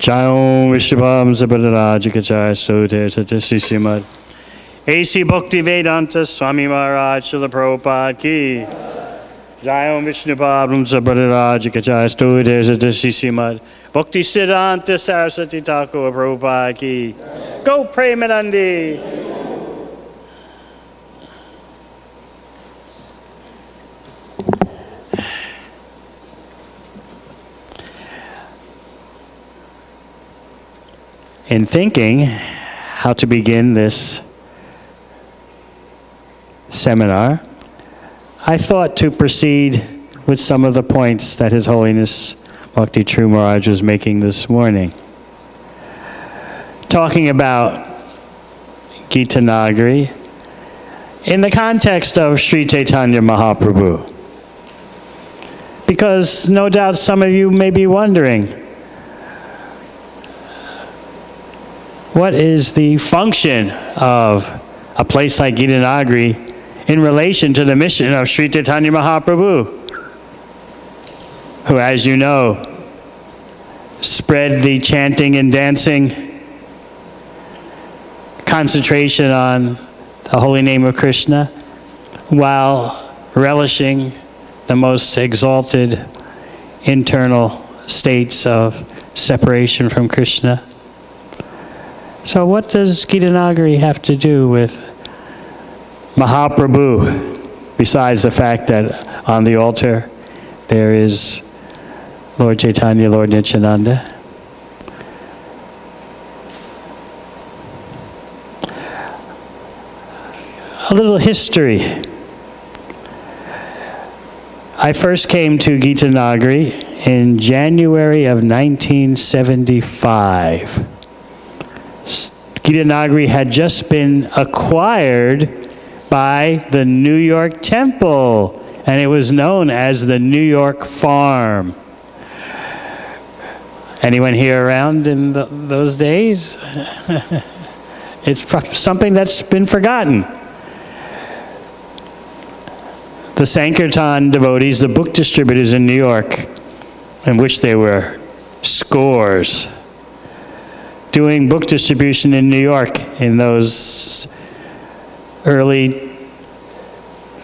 Jai Vishwabham Sabhadarajikachai Stote Satisishimad A.C. Bhakti Vedanta Swami Maharaj Srila Prabhupada Ki Jai Vishnupabham Sabhadarajikachai Stote Satisishimad Bhakti Siddhanta Saraswati Thakur Prabhupada Ki Go Premanandi. In thinking how to begin this seminar, I thought to proceed with some of the points that His Holiness Bhakti True Maharaj was making this morning. Talking about Gita Nagari in the context of Sri Chaitanya Mahaprabhu. Because no doubt some of you may be wondering, what is the function of a place like Gita Nagari in relation to the mission of Sri Chaitanya Mahaprabhu, who, as you know, spread the chanting and dancing, concentration on the holy name of Krishna, while relishing the most exalted internal states of separation from Krishna. So what does Gita Nagari have to do with Mahaprabhu, besides the fact that on the altar there is Lord Chaitanya, Lord Nityananda? A little history. I first came to Gita Nagari in January of 1975. Gita Nagari had just been acquired by the New York Temple, and it was known as the New York Farm. Anyone here around in those days? It's something that's been forgotten. The Sankirtan devotees, the book distributors in New York, in which there were scores, doing book distribution in New York in those early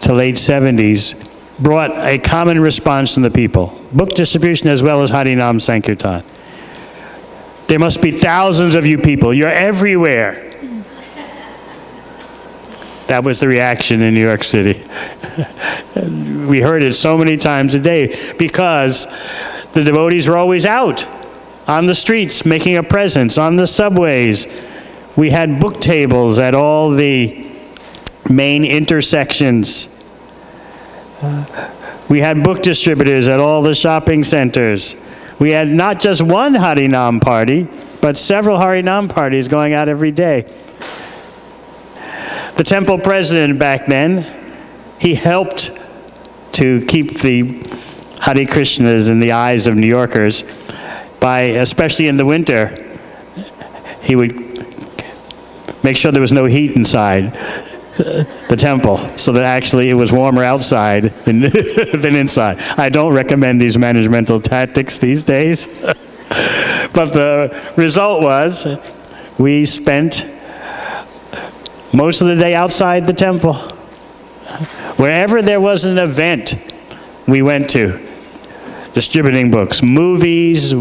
to late 70s, brought a common response from the people. Book distribution as well as Harinam Sankirtan. There must be thousands of you people. You're everywhere. That was the reaction in New York City. We heard it so many times a day because the devotees were always out on the streets, making a presence, on the subways. We had book tables at all the main intersections. We had book distributors at all the shopping centers. We had not just one Harinam party, but several Harinam parties going out every day. The temple president back then, he helped to keep the Hare Krishnas in the eyes of New Yorkers by, especially in the winter, he would make sure there was no heat inside the temple, so that actually it was warmer outside than inside. I don't recommend these managemental tactics these days. But the result was we spent most of the day outside the temple. Wherever there was an event, we went to, distributing books. Movies,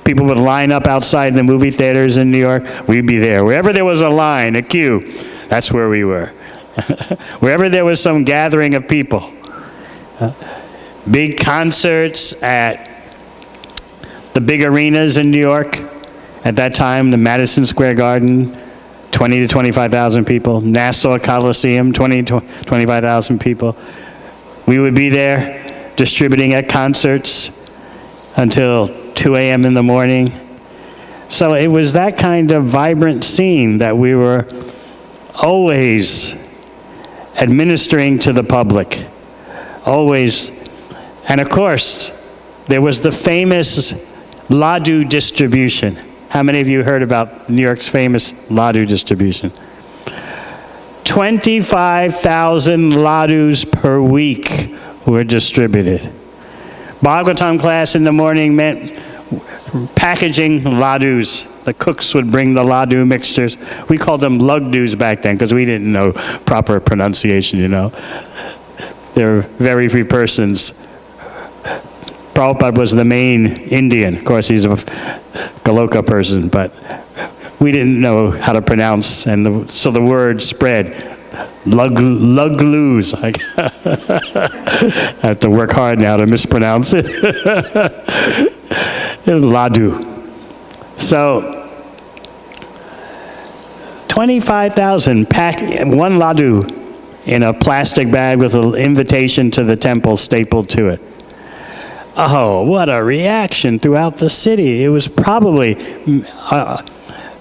people would line up outside the movie theaters in New York. We'd be there. Wherever there was a line, a queue, that's where we were. Wherever there was some gathering of people. Big concerts at the big arenas in New York. At that time, the Madison Square Garden, 20 to 25,000 people. Nassau Coliseum, 20 to 25,000 people. We would be there distributing at concerts until 2 a.m. in the morning. So it was that kind of vibrant scene that we were always administering to the public. Always. And of course, there was the famous Laddu distribution. How many of you heard about New York's famous Laddu distribution? 25,000 Laddus per week were distributed. Bhagavatam class in the morning meant packaging ladus. The cooks would bring the ladu mixtures. We called them lugdus back then because we didn't know proper pronunciation, you know. There were very few persons. Prabhupada was the main Indian. Of course, he's a Goloka person, but we didn't know how to pronounce, and so the word spread. Luglus. I have to work hard now to mispronounce it. Ladu. So, 25,000 pack one ladu in a plastic bag with an invitation to the temple stapled to it. Oh, what a reaction throughout the city. It was probably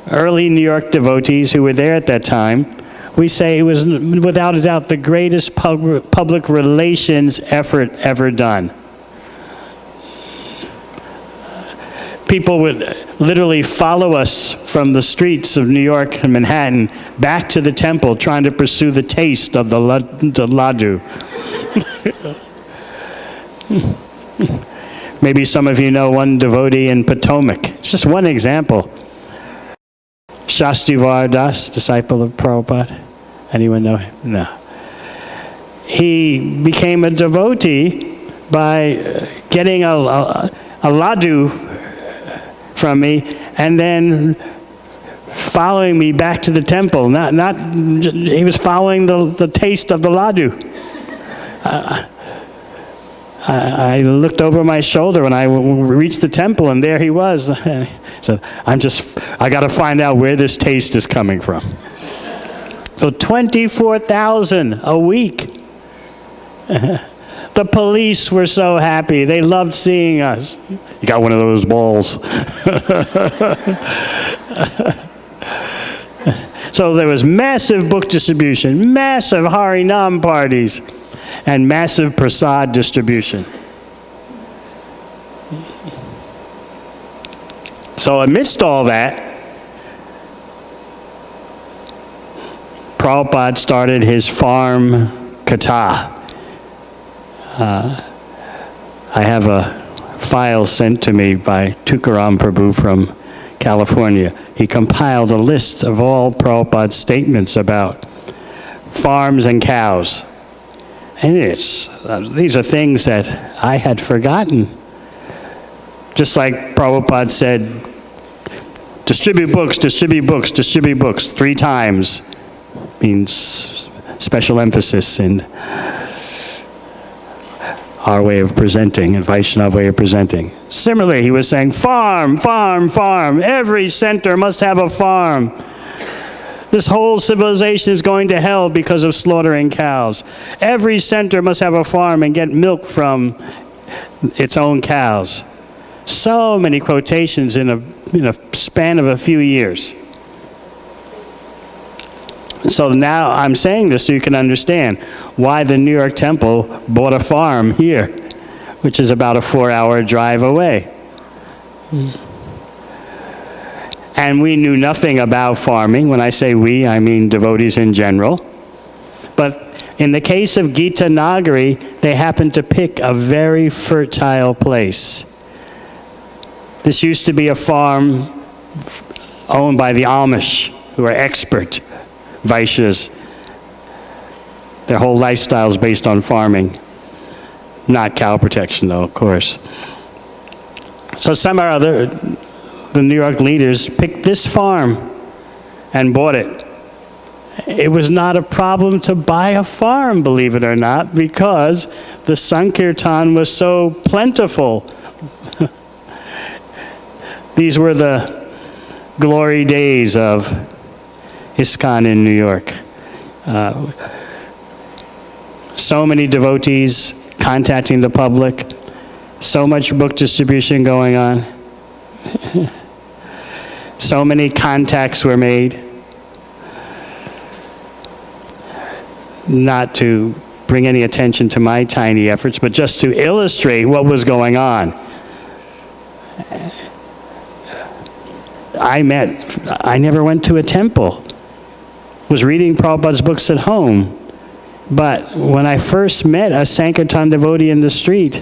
early New York devotees who were there at that time. We say it was, without a doubt, the greatest public relations effort ever done. People would literally follow us from the streets of New York and Manhattan back to the temple trying to pursue the taste of the ladu. Maybe some of you know one devotee in Potomac. It's just one example. Shastivar Das, disciple of Prabhupada. Anyone know him? No. He became a devotee by getting a ladu from me and then following me back to the temple. He was following the taste of the ladu. I looked over my shoulder when I reached the temple, and there he was. And he said, I got to find out where this taste is coming from. So 24,000 a week. The police were so happy. They loved seeing us. You got one of those balls. So there was massive book distribution, massive Harinam parties, and massive prasad distribution. So amidst all that, Prabhupada started his farm katha. I have a file sent to me by Tukaram Prabhu from California. He compiled a list of all Prabhupada's statements about farms and cows. And these are things that I had forgotten. Just like Prabhupada said, distribute books, distribute books, distribute books 3 times. Means special emphasis in our way of presenting, and Vaishnava way of presenting. Similarly, he was saying, farm, farm, farm. Every center must have a farm. This whole civilization is going to hell because of slaughtering cows. Every center must have a farm and get milk from its own cows. So many quotations in a span of a few years. So now I'm saying this so you can understand why the New York Temple bought a farm here, which is about a 4-hour drive away. And we knew nothing about farming. When I say we, I mean devotees in general. But in the case of Gita Nagari, they happened to pick a very fertile place. This used to be a farm owned by the Amish, who are expert Vaishyas. Their whole lifestyle is based on farming. Not cow protection, though, of course. So somehow or other, the New York leaders picked this farm and bought it. It was not a problem to buy a farm, believe it or not, because the Sankirtan was so plentiful. These were the glory days of ISKCON in New York. So many devotees contacting the public, so much book distribution going on. So many contacts were made. Not to bring any attention to my tiny efforts, but just to illustrate what was going on. I never went to a temple. Was reading Prabhupada's books at home. But when I first met a Sankirtan devotee in the street,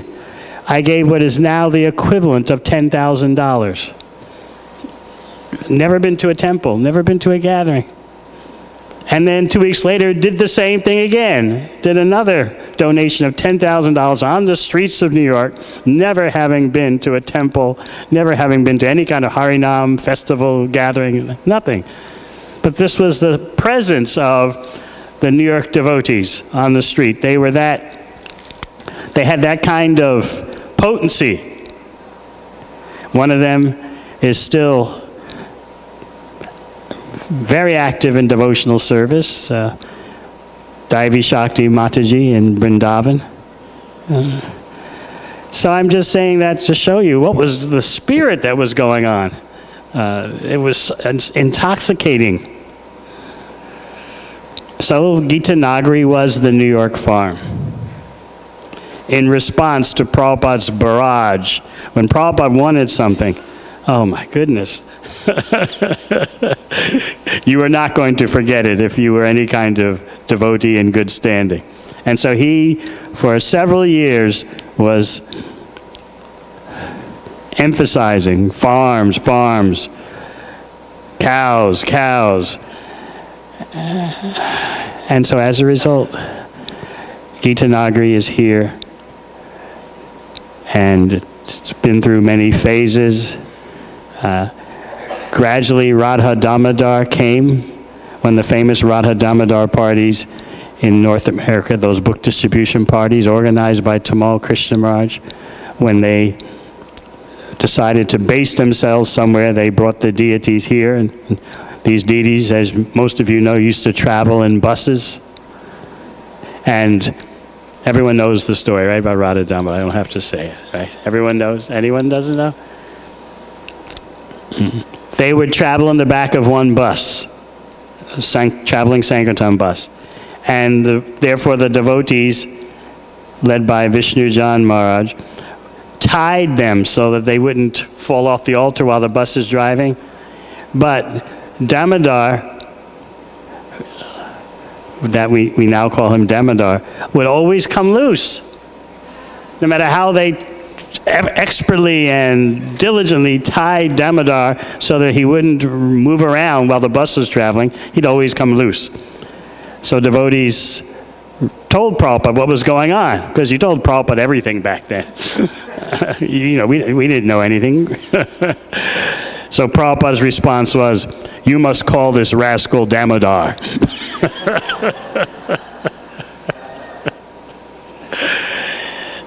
I gave what is now the equivalent of $10,000. Never been to a temple, never been to a gathering. And then 2 weeks later, did the same thing again. Did another donation of $10,000 on the streets of New York, never having been to a temple, never having been to any kind of Harinam festival, gathering, nothing. But this was the presence of the New York devotees on the street. They had that kind of potency. One of them is still very active in devotional service, Daivi Shakti Mataji in Vrindavan. So I'm just saying that to show you what was the spirit that was going on. It was intoxicating. So Gita Nagari was the New York farm. In response to Prabhupada's barrage, when Prabhupada wanted something, oh my goodness, you are not going to forget it if you were any kind of devotee in good standing. And so he, for several years, was emphasizing farms, farms, cows, cows. And so as a result, Gita Nagari is here, and it's been through many phases. Gradually, Radha Damodar came when the famous Radha Damodar parties in North America, those book distribution parties organized by Tamal Krishna Maharaj, when they decided to base themselves somewhere, they brought the deities here. And these deities, as most of you know, used to travel in buses. And everyone knows the story, right, about Radha Damodar. I don't have to say it, right? Everyone knows? Anyone doesn't know? They would travel in the back of one bus, a traveling Sankirtan bus. And therefore the devotees, led by Vishnu Jan Maharaj, tied them so that they wouldn't fall off the altar while the bus is driving. But Damodar, that we now call him Damodar, would always come loose. No matter how they expertly and diligently tied Damodar so that he wouldn't move around while the bus was traveling, he'd always come loose. So devotees told Prabhupada what was going on, because you told Prabhupada everything back then. We didn't know anything. So Prabhupada's response was, "You must call this rascal Damodar."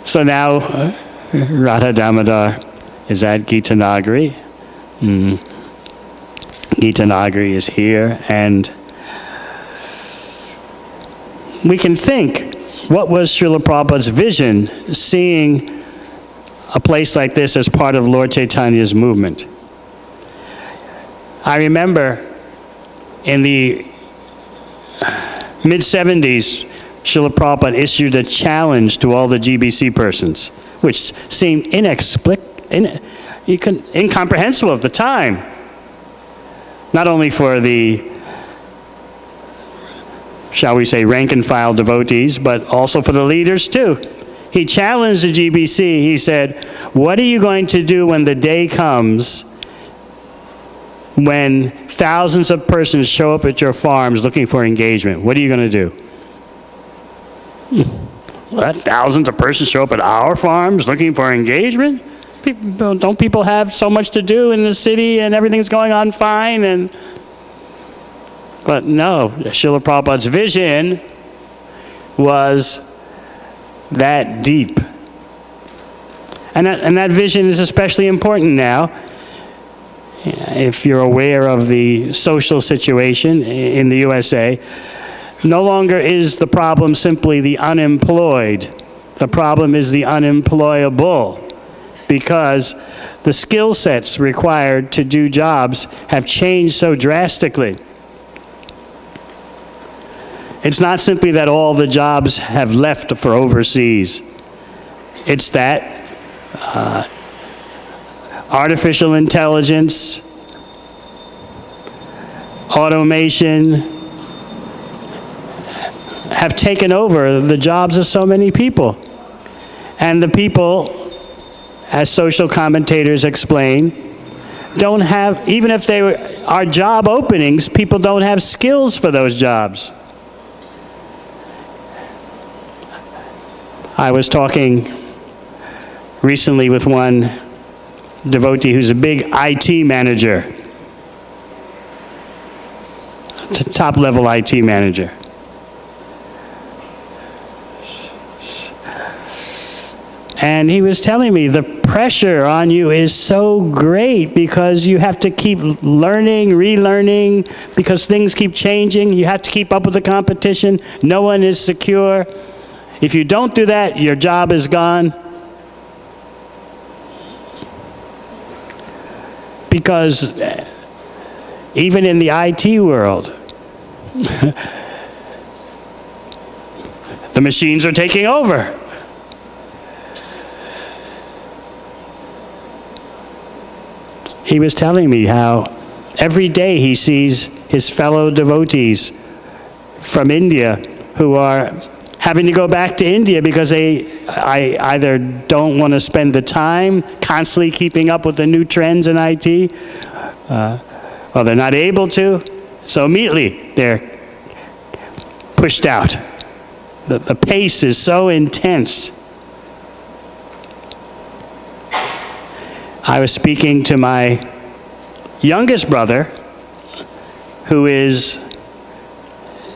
So now Radha Damodar is at Gita Nagari. Gita Nagari is here, and we can think, what was Srila Prabhupada's vision, seeing a place like this as part of Lord Chaitanya's movement? I remember in the mid-70s, Srila Prabhupada issued a challenge to all the GBC persons, which seemed incomprehensible at the time. Not only for the, shall we say, rank and file devotees, but also for the leaders too. He challenged the GBC. He said, what are you going to do when the day comes when thousands of persons show up at your farms looking for engagement? What are you going to do? What? Thousands of persons show up at our farms looking for engagement? Don't people have so much to do in the city and everything's going on fine? But no, Srila Prabhupada's vision was that deep. And that vision is especially important now. If you're aware of the social situation in the USA, no longer is the problem simply the unemployed. The problem is the unemployable, because the skill sets required to do jobs have changed so drastically. It's not simply that all the jobs have left for overseas. It's that artificial intelligence, automation have taken over the jobs of so many people. And the people as social commentators explain, don't have, even if they are job openings, people don't have skills for those jobs. I was talking recently with one devotee who's a big IT manager, top-level IT manager. And he was telling me the pressure on you is so great because you have to keep learning, relearning, because things keep changing. You have to keep up with the competition. No one is secure. If you don't do that, your job is gone. Because even in the IT world, the machines are taking over. He was telling me how every day he sees his fellow devotees from India who are having to go back to India because they either don't want to spend the time constantly keeping up with the new trends in IT, or they're not able to. So immediately they're pushed out. The pace is so intense. I was speaking to my youngest brother, who is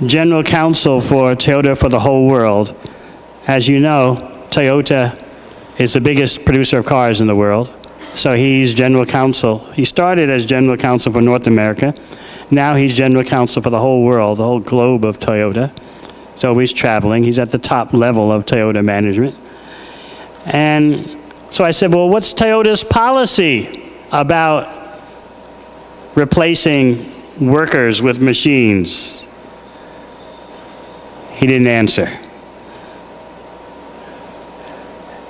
General Counsel for Toyota for the whole world. As you know, Toyota is the biggest producer of cars in the world. So he's General Counsel. He started as General Counsel for North America. Now he's General Counsel for the whole world, the whole globe of Toyota. He's always traveling. He's at the top level of Toyota management. And so I said, well, what's Toyota's policy about replacing workers with machines? He didn't answer.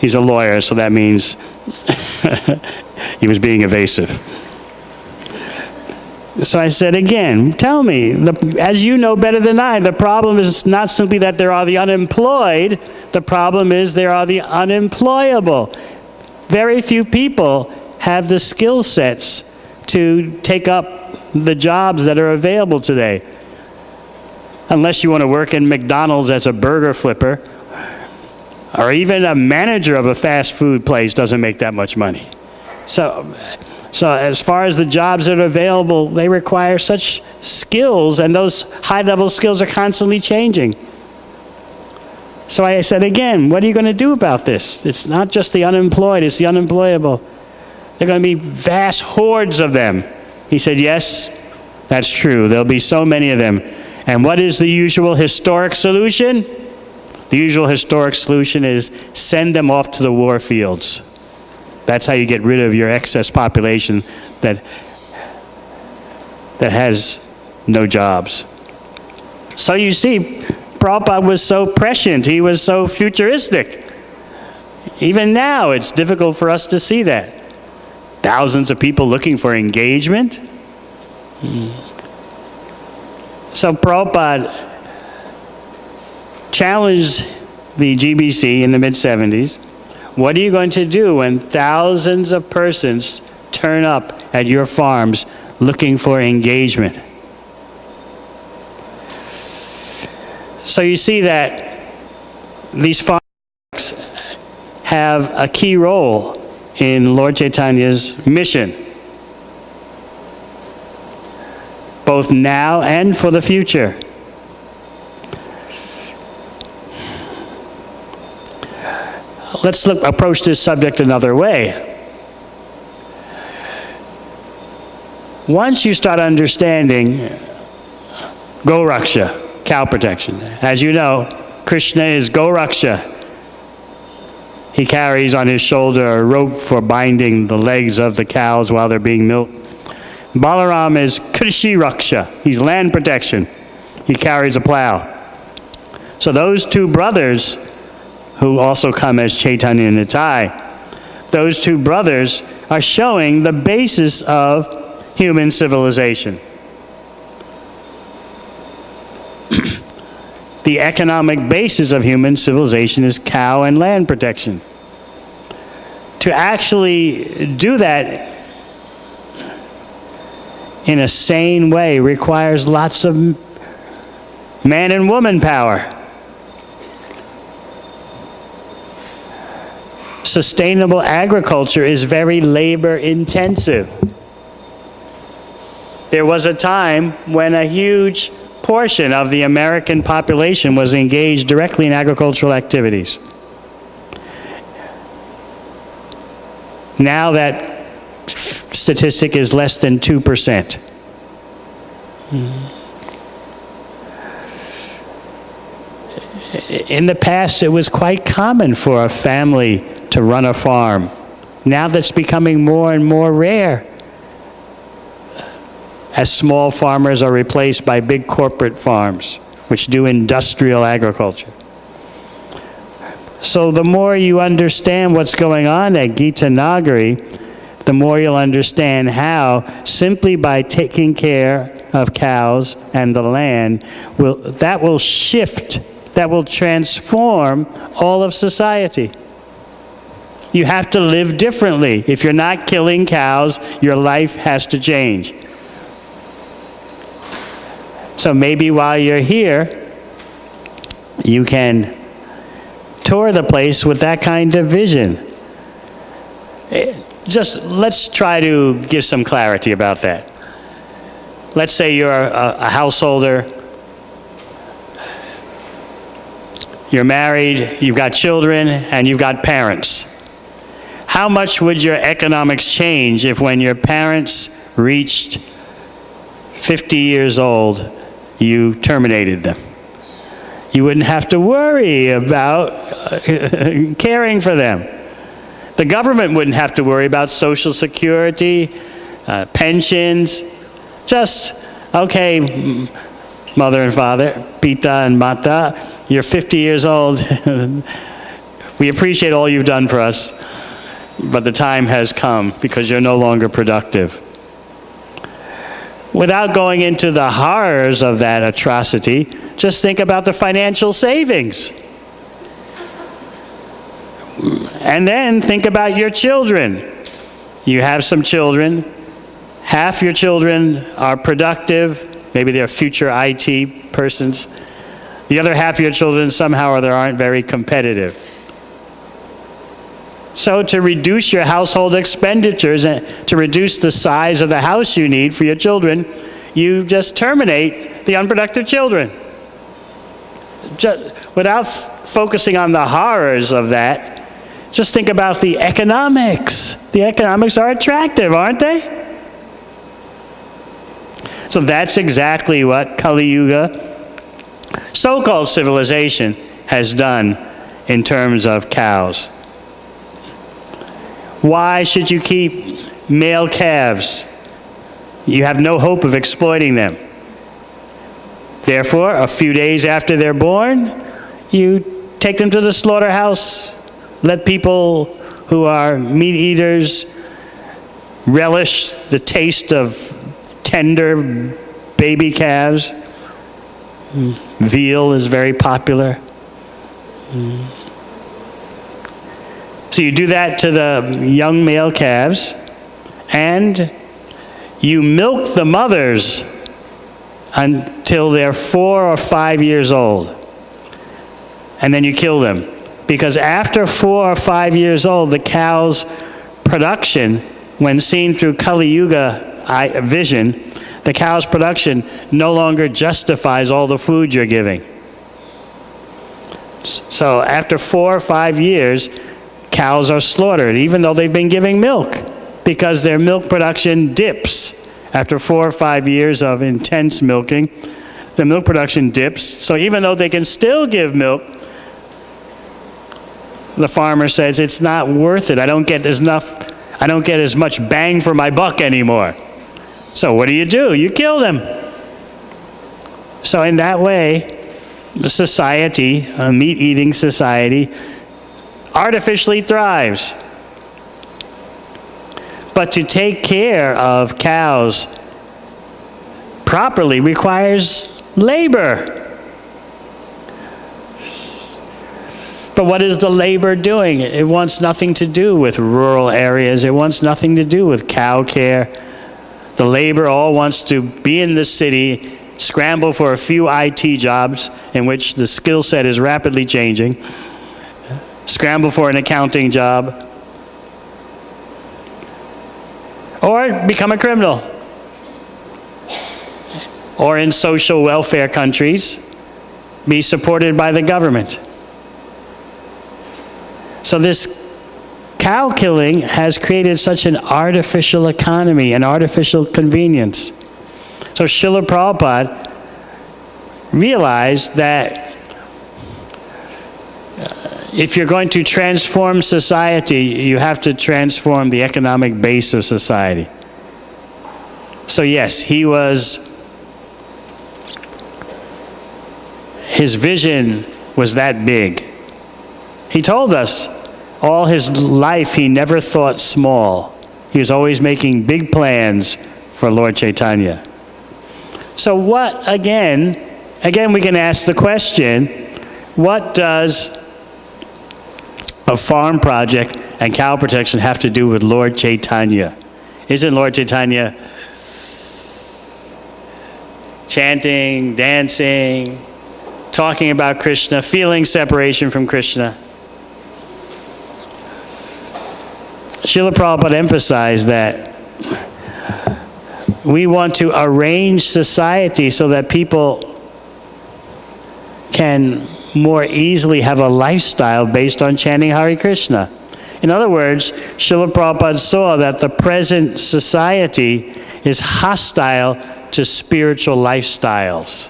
He's a lawyer, so that means he was being evasive. So I said again, tell me, as you know better than I, the problem is not simply that there are the unemployed, the problem is there are the unemployable. Very few people have the skill sets to take up the jobs that are available today. Unless you want to work in McDonald's as a burger flipper, or even a manager of a fast food place doesn't make that much money. So as far as the jobs that are available, they require such skills, and those high-level skills are constantly changing. So I said again, what are you going to do about this? It's not just the unemployed, it's the unemployable. There are going to be vast hordes of them. He said, yes, that's true. There'll be so many of them. And what is the usual historic solution? The usual historic solution is send them off to the war fields. That's how you get rid of your excess population that has no jobs. So you see, Prabhupada was so prescient, he was so futuristic. Even now, it's difficult for us to see that. Thousands of people looking for engagement. So Prabhupada challenged the GBC in the mid-70s. What are you going to do when thousands of persons turn up at your farms looking for engagement? So you see that these farms have a key role in Lord Chaitanya's mission, both now and for the future. Let's approach this subject another way. Once you start understanding Goraksha, cow protection. As you know, Krishna is Goraksha. He carries on his shoulder a rope for binding the legs of the cows while they're being milked. Balaram is Krishi Raksha. He's land protection. He carries a plow. So those two brothers, who also come as Chaitanya Nitai, those two brothers are showing the basis of human civilization. The economic basis of human civilization is cow and land protection. to actually do that in a sane way requires lots of man and woman power. Sustainable agriculture is very labor intensive. There was a time when a huge portion of the American population was engaged directly in agricultural activities. Now that statistic is less than 2%. In the past, it was quite common for a family to run a farm. Now that's becoming more and more rare, as small farmers are replaced by big corporate farms, which do industrial agriculture. So the more you understand what's going on at Gita Nagari, the more you'll understand how, simply by taking care of cows and the land, that will shift, that will transform all of society. You have to live differently. If you're not killing cows, your life has to change. So maybe while you're here, you can tour the place with that kind of vision. Just let's try to give some clarity about that. Let's say you're a householder, you're married, you've got children, and you've got parents. How much would your economics change if when your parents reached 50 years old, you terminated them? You wouldn't have to worry about caring for them. The government wouldn't have to worry about Social Security, pensions. Just, okay, mother and father, Pita and Mata, you're 50 years old. We appreciate all you've done for us, but the time has come because you're no longer productive. Without going into the horrors of that atrocity, just think about the financial savings. And then think about your children. You have some children. Half your children are productive. Maybe they're future IT persons. The other half of your children somehow or other aren't very competitive. So to reduce your household expenditures and to reduce the size of the house you need for your children, you just terminate the unproductive children. Without focusing on the horrors of that, just think about the economics. The economics are attractive, aren't they? So that's exactly what Kali Yuga, so-called civilization, has done in terms of cows. Why should you keep male calves? You have no hope of exploiting them. Therefore, a few days after they're born, you take them to the slaughterhouse. Let people who are meat eaters relish the taste of tender baby calves. Veal is very popular. So you do that to the young male calves, and you milk the mothers until they're 4 or 5 years old. And then you kill them. Because after 4 or 5 years old, the cow's production, when seen through Kali Yuga vision, the cow's production no longer justifies all the food you're giving. So after 4 or 5 years, cows are slaughtered, even though they've been giving milk, because their milk production dips. After 4 or 5 years of intense milking, the milk production dips. So even though they can still give milk, the farmer says, it's not worth it. I don't get as much bang for my buck anymore. So what do? You kill them. So in that way, the society, a meat-eating society, artificially thrives. But to take care of cows properly requires labor. But what is the labor doing? It wants nothing to do with rural areas. It wants nothing to do with cow care. The labor all wants to be in the city, scramble for a few IT jobs in which the skill set is rapidly changing, scramble for an accounting job, or become a criminal. Or in social welfare countries, be supported by the government. So this cow killing has created such an artificial economy, an artificial convenience. So Srila Prabhupada realized that if you're going to transform society, you have to transform the economic base of society. So yes, his vision was that big. He told us all his life he never thought small. He was always making big plans for Lord Chaitanya. So what, again we can ask the question, what does a farm project and cow protection have to do with Lord Chaitanya? Isn't Lord Chaitanya chanting, dancing, talking about Krishna, feeling separation from Krishna? Srila Prabhupada emphasized that we want to arrange society so that people can more easily have a lifestyle based on chanting Hare Krishna. In other words, Srila Prabhupada saw that the present society is hostile to spiritual lifestyles.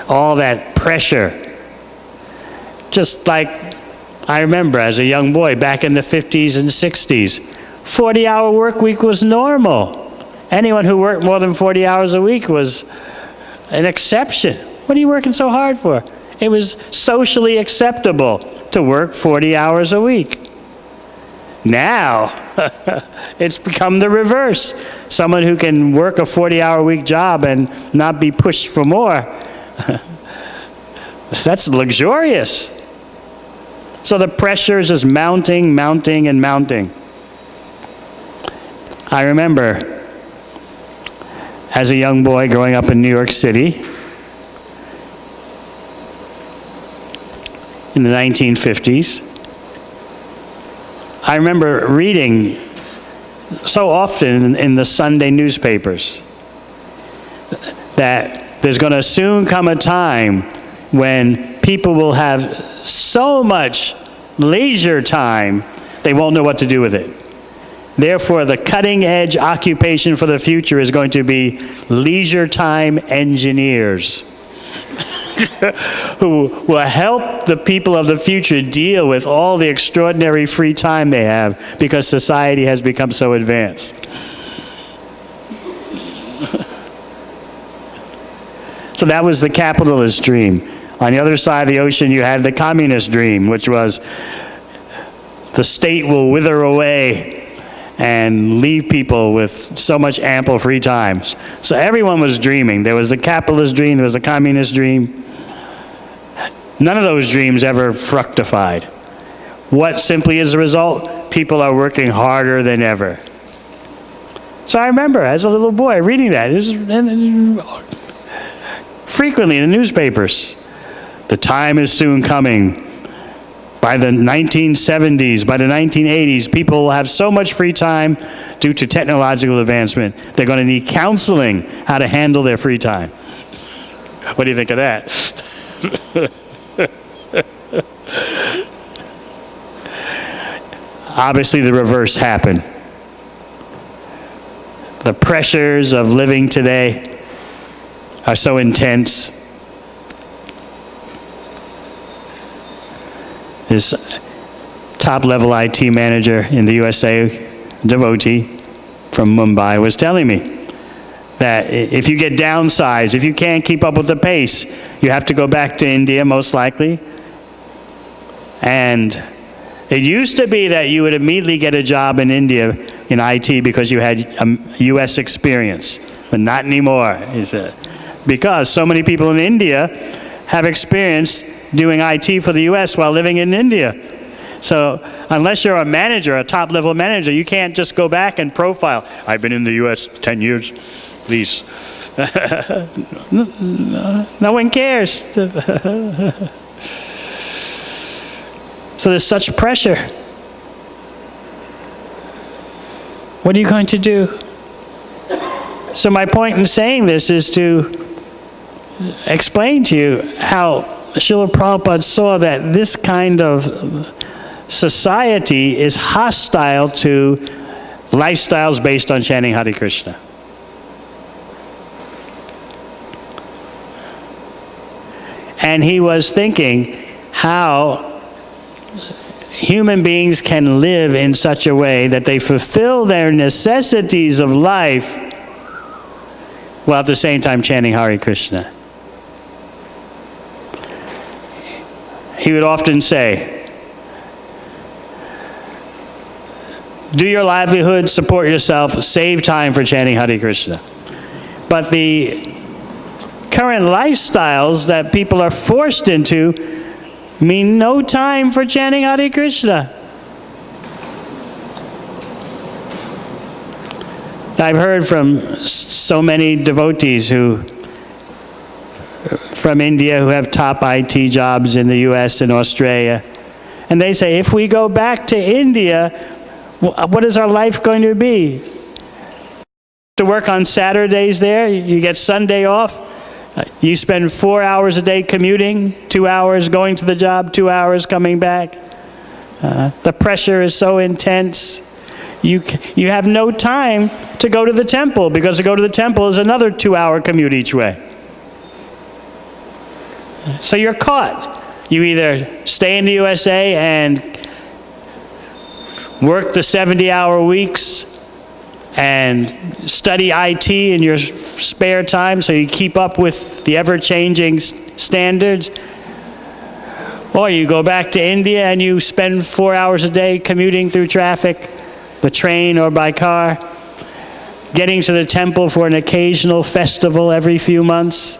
All that pressure. Just like I remember as a young boy back in the 50s and 60s, 40-hour work week was normal. Anyone who worked more than 40 hours a week was an exception. What are you working so hard for? It was socially acceptable to work 40 hours a week. Now, it's become the reverse. Someone who can work a 40-hour week job and not be pushed for more, that's luxurious. So the pressure is just mounting, mounting, and mounting. I remember as a young boy growing up in New York City in the 1950s. I remember reading so often in the Sunday newspapers that there's going to soon come a time when people will have so much leisure time, they won't know what to do with it. Therefore, the cutting-edge occupation for the future is going to be leisure time engineers who will help the people of the future deal with all the extraordinary free time they have because society has become so advanced. So that was the capitalist dream. On the other side of the ocean, you had the communist dream, which was the state will wither away and leave people with so much ample free times. So everyone was dreaming. There was the capitalist dream, there was the communist dream. None of those dreams ever fructified. What simply is the result? People are working harder than ever. So I remember as a little boy reading that. It was frequently in the newspapers. The time is soon coming. By the 1970s, by the 1980s, people will have so much free time due to technological advancement. They're going to need counseling how to handle their free time. What do you think of that? Obviously, the reverse happened. The pressures of living today are so intense. This top-level IT manager in the USA, devotee from Mumbai, was telling me that if you get downsized, if you can't keep up with the pace, you have to go back to India, most likely. And it used to be that you would immediately get a job in India in IT because you had US experience, but not anymore, he said. Because so many people in India have experience doing IT for the U.S. while living in India. So unless you're a manager, a top-level manager, you can't just go back and profile. I've been in the U.S. 10 years, please. No one cares. So there's such pressure. What are you going to do? So my point in saying this is to explain to you how Srila Prabhupada saw that this kind of society is hostile to lifestyles based on chanting Hare Krishna. And he was thinking how human beings can live in such a way that they fulfill their necessities of life while at the same time chanting Hare Krishna. He would often say, do your livelihood, support yourself, save time for chanting Hare Krishna. But the current lifestyles that people are forced into mean no time for chanting Hare Krishna. I've heard from so many devotees from India who have top IT jobs in the US and Australia. And they say, if we go back to India, what is our life going to be? To work on Saturdays there, you get Sunday off, you spend 4 hours a day commuting, 2 hours going to the job, 2 hours coming back. The pressure is so intense. You have no time to go to the temple, because to go to the temple is another 2-hour commute each way. So you're caught. You either stay in the USA and work the 70-hour weeks and study IT in your spare time so you keep up with the ever-changing standards, or you go back to India and you spend 4 hours a day commuting through traffic, the train or by car, getting to the temple for an occasional festival every few months.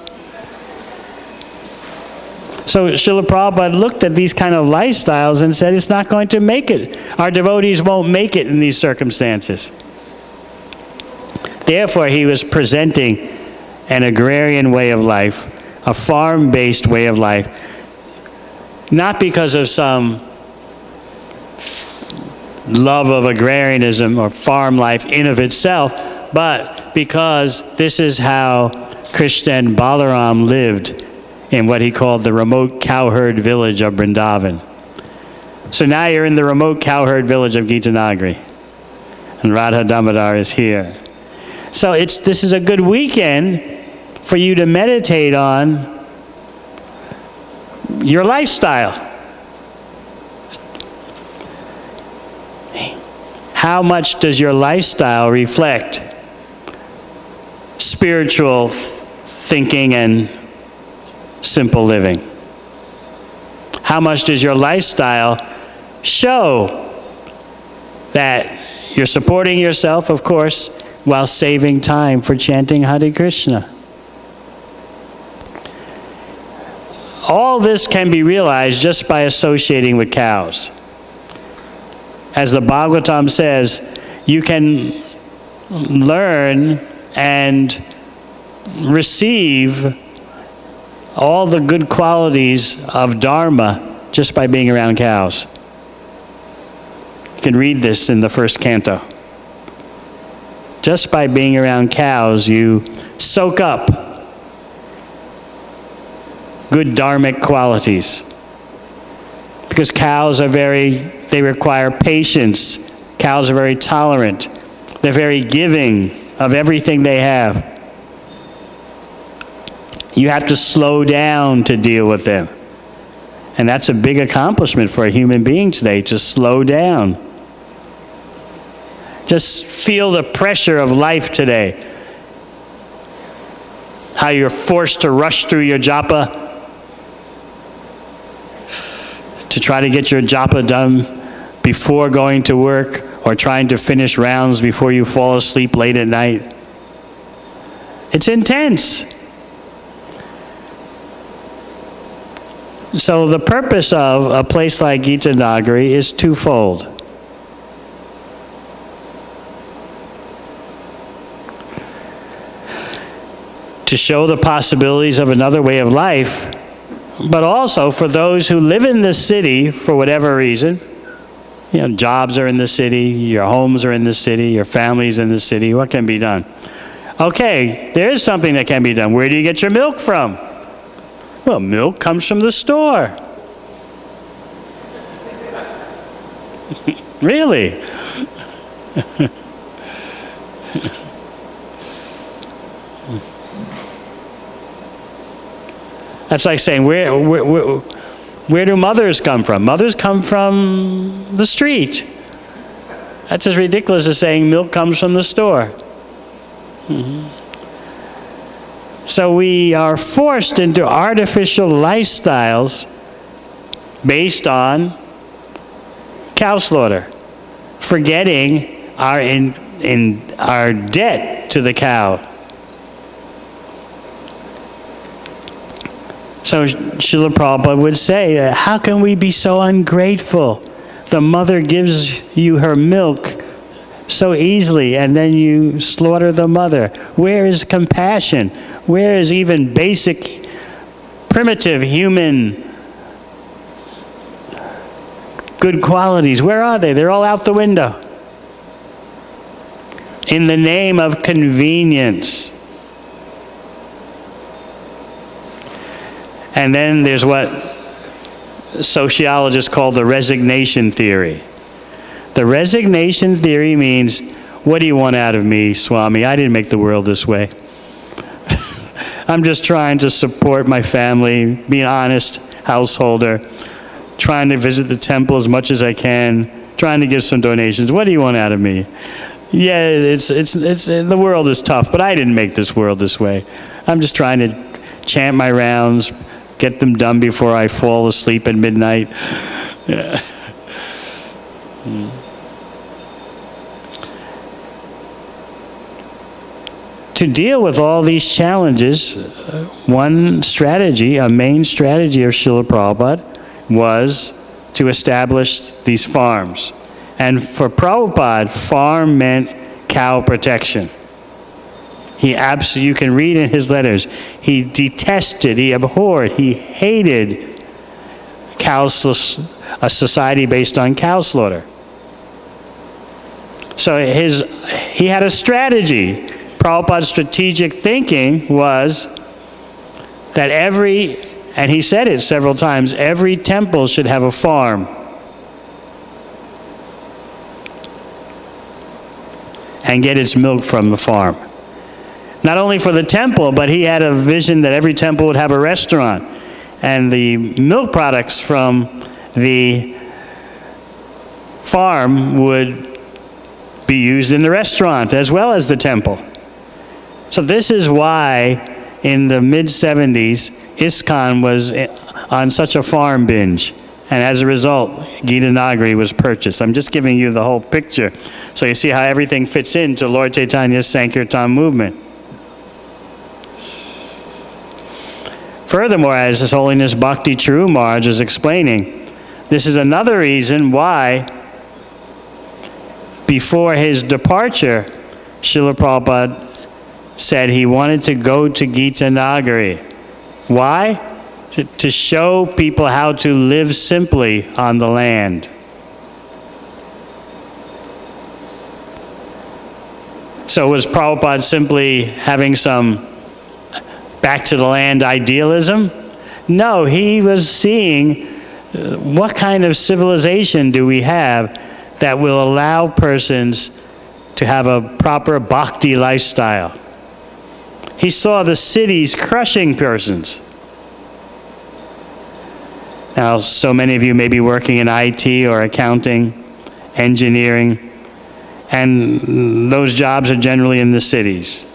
So Srila Prabhupada looked at these kind of lifestyles and said, it's not going to make it. Our devotees won't make it in these circumstances. Therefore, he was presenting an agrarian way of life, a farm-based way of life, not because of some love of agrarianism or farm life in of itself, but because this is how Krishna and Balaram lived in what he called the remote cowherd village of Vrindavan. So now you're in the remote cowherd village of Gitanagari, and Radha Damodar is here. So this is a good weekend for you to meditate on your lifestyle. How much does your lifestyle reflect spiritual thinking and simple living? How much does your lifestyle show that you're supporting yourself, of course, while saving time for chanting Hare Krishna? All this can be realized just by associating with cows. As the Bhagavatam says, you can learn and receive all the good qualities of Dharma just by being around cows. You can read this in the first canto. Just by being around cows, you soak up good dharmic qualities. Because cows they require patience. Cows are very tolerant. They're very giving of everything they have. You have to slow down to deal with them. And that's a big accomplishment for a human being today, to slow down. Just feel the pressure of life today. How you're forced to rush through your japa, to try to get your japa done before going to work, or trying to finish rounds before you fall asleep late at night. It's intense. So the purpose of a place like Gita Nagari is twofold. To show the possibilities of another way of life, but also for those who live in the city for whatever reason. You know, jobs are in the city, your homes are in the city, your family's in the city. What can be done? Okay, there is something that can be done. Where do you get your milk from? Well, milk comes from the store. Really? That's like saying, where do mothers come from? Mothers come from the street. That's as ridiculous as saying milk comes from the store. So we are forced into artificial lifestyles based on cow slaughter, forgetting our debt to the cow. So Srila Prabhupada would say, how can we be so ungrateful? The mother gives you her milk so easily, and then you slaughter the mother. Where is compassion? Where is even basic, primitive human good qualities? Where are they? They're all out the window. In the name of convenience. And then there's what sociologists call the resignation theory. The resignation theory means, what do you want out of me, Swami? I didn't make the world this way. I'm just trying to support my family, be an honest householder, trying to visit the temple as much as I can, trying to give some donations. What do you want out of me? Yeah, it's the world is tough, but I didn't make this world this way. I'm just trying to chant my rounds, get them done before I fall asleep at midnight. Yeah. To deal with all these challenges, one strategy, a main strategy of Srila Prabhupada, was to establish these farms. And for Prabhupada, farm meant cow protection. You can read in his letters, he detested, he abhorred, he hated a society based on cow slaughter. So he had a strategy. Prabhupada's strategic thinking was that and he said it several times, every temple should have a farm. And get its milk from the farm. Not only for the temple, but he had a vision that every temple would have a restaurant. And the milk products from the farm would be used in the restaurant as well as the temple. So this is why in the mid-70s, ISKCON was on such a farm binge. And as a result, Gita Nagari was purchased. I'm just giving you the whole picture. So you see how everything fits into Lord Chaitanya's Sankirtan movement. Furthermore, as His Holiness Bhakti Charu Maharaj is explaining, this is another reason why, before his departure, Srila Prabhupada said he wanted to go to Gita Nagari. Why? To show people how to live simply on the land. So was Prabhupada simply having some back to the land idealism? No, he was seeing what kind of civilization do we have that will allow persons to have a proper bhakti lifestyle. He saw the cities crushing persons. Now, so many of you may be working in IT or accounting, engineering, and those jobs are generally in the cities.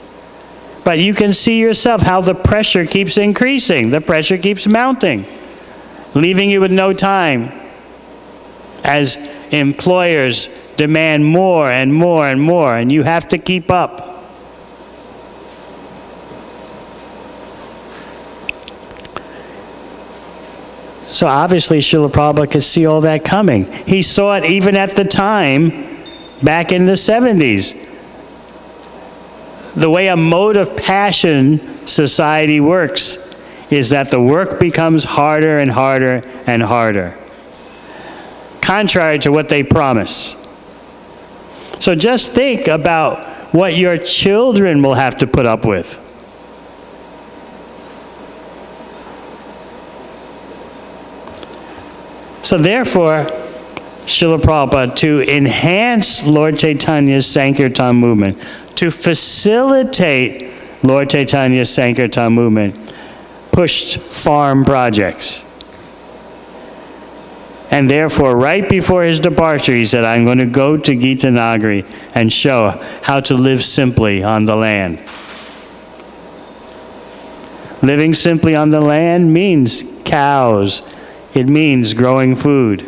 But you can see yourself how the pressure keeps increasing. The pressure keeps mounting, leaving you with no time as employers demand more and more and more, and you have to keep up. So obviously Srila Prabhupada could see all that coming. He saw it even at the time, back in the 70s. The way a mode of passion society works is that the work becomes harder and harder and harder, contrary to what they promise. So just think about what your children will have to put up with. So therefore, Srila Prabhupada, to enhance Lord Chaitanya's Sankirtan movement, to facilitate Lord Chaitanya's Sankirtan movement, pushed farm projects. And therefore, right before his departure, he said, I'm going to go to Gita Nagari and show how to live simply on the land. Living simply on the land means cows. It means growing food.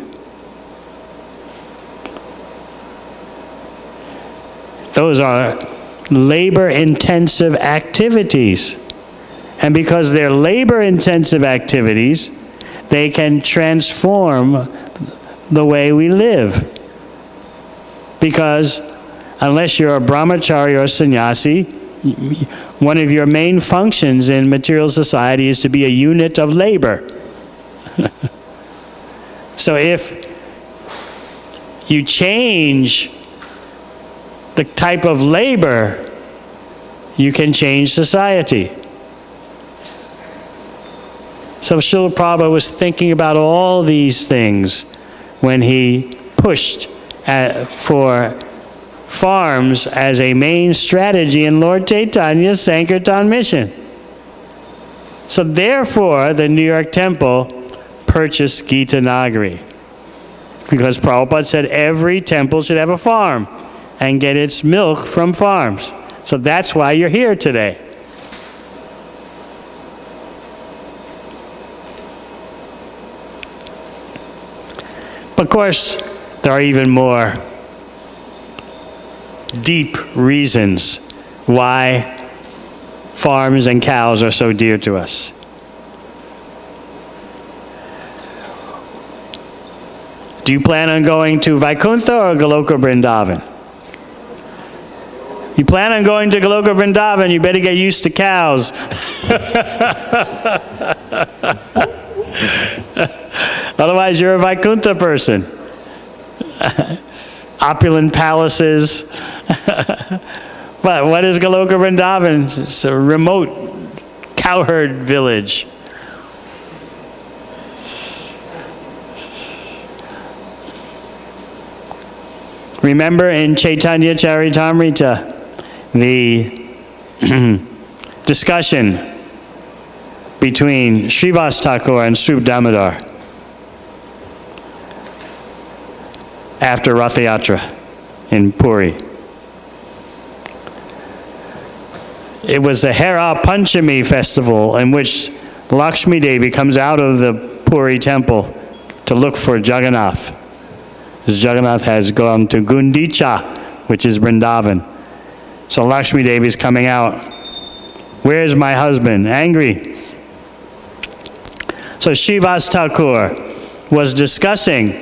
Those are labor-intensive activities. And because they're labor-intensive activities, they can transform the way we live. Because unless you're a brahmachari or a sannyasi, one of your main functions in material society is to be a unit of labor. So if you change the type of labor, you can change society. So Srila Prabhupada was thinking about all these things when he pushed for farms as a main strategy in Lord Chaitanya's Sankirtan mission. So therefore, the New York Temple purchased Gita Nagari, because Prabhupada said every temple should have a farm and get its milk from farms. So that's why you're here today. Of course, there are even more deep reasons why farms and cows are so dear to us. Do you plan on going to Vaikuntha or Goloka Vrindavan? You plan on going to Goloka Vrindavan, you better get used to cows. Otherwise, you're a Vaikuntha person. Opulent palaces. But what is Goloka Vrindavan? It's a remote cowherd village. Remember in Chaitanya Charitamrita, the discussion between Srivas Thakur and Srup Damodar after Rath Yatra in Puri. It was the Hera Panchami festival in which Lakshmi Devi comes out of the Puri temple to look for Jagannath. As Jagannath has gone to Gundicha, which is Vrindavan. So Lakshmi Devi is coming out. Where's my husband? Angry. So Srivas Thakur was discussing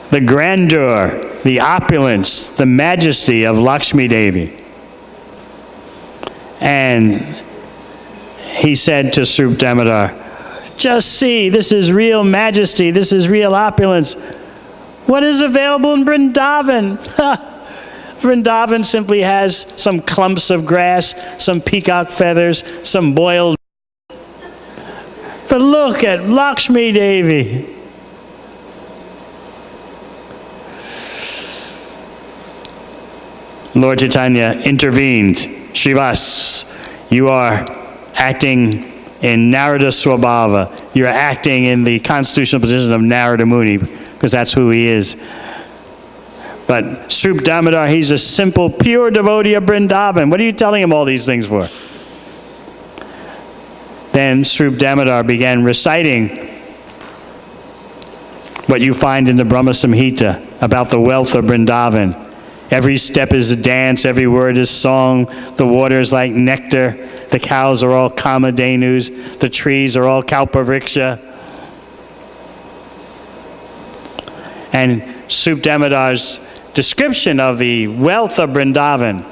the grandeur, the opulence, the majesty of Lakshmi Devi. And he said to Srup Damodar, just see, this is real majesty, this is real opulence. What is available in Vrindavan? Vrindavan simply has some clumps of grass, some peacock feathers, some boiled. But look at Lakshmi Devi. Lord Chaitanya intervened. Srivas, you are acting in Narada Swabhava. You're acting in the constitutional position of Narada Muni, because that's who he is. But Srup Damodar, he's a simple, pure devotee of Vrindavan. What are you telling him all these things for? Then Srup Damodar began reciting what you find in the Brahma Samhita about the wealth of Vrindavan. Every step is a dance, every word is song, the water is like nectar, the cows are all Kamadhenus, the trees are all Kalpavriksha. And Sup Damodar's description of the wealth of Vrindavan,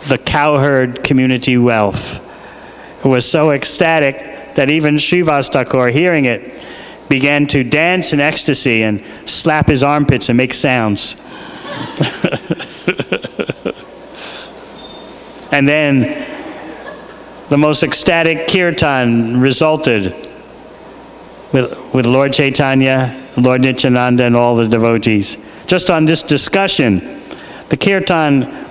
the cowherd community wealth, was so ecstatic that even Srivas Thakur, hearing it, began to dance in ecstasy and slap his armpits and make sounds. And then the most ecstatic kirtan resulted with Lord Chaitanya, Lord Nityananda, and all the devotees. Just on this discussion, the kirtan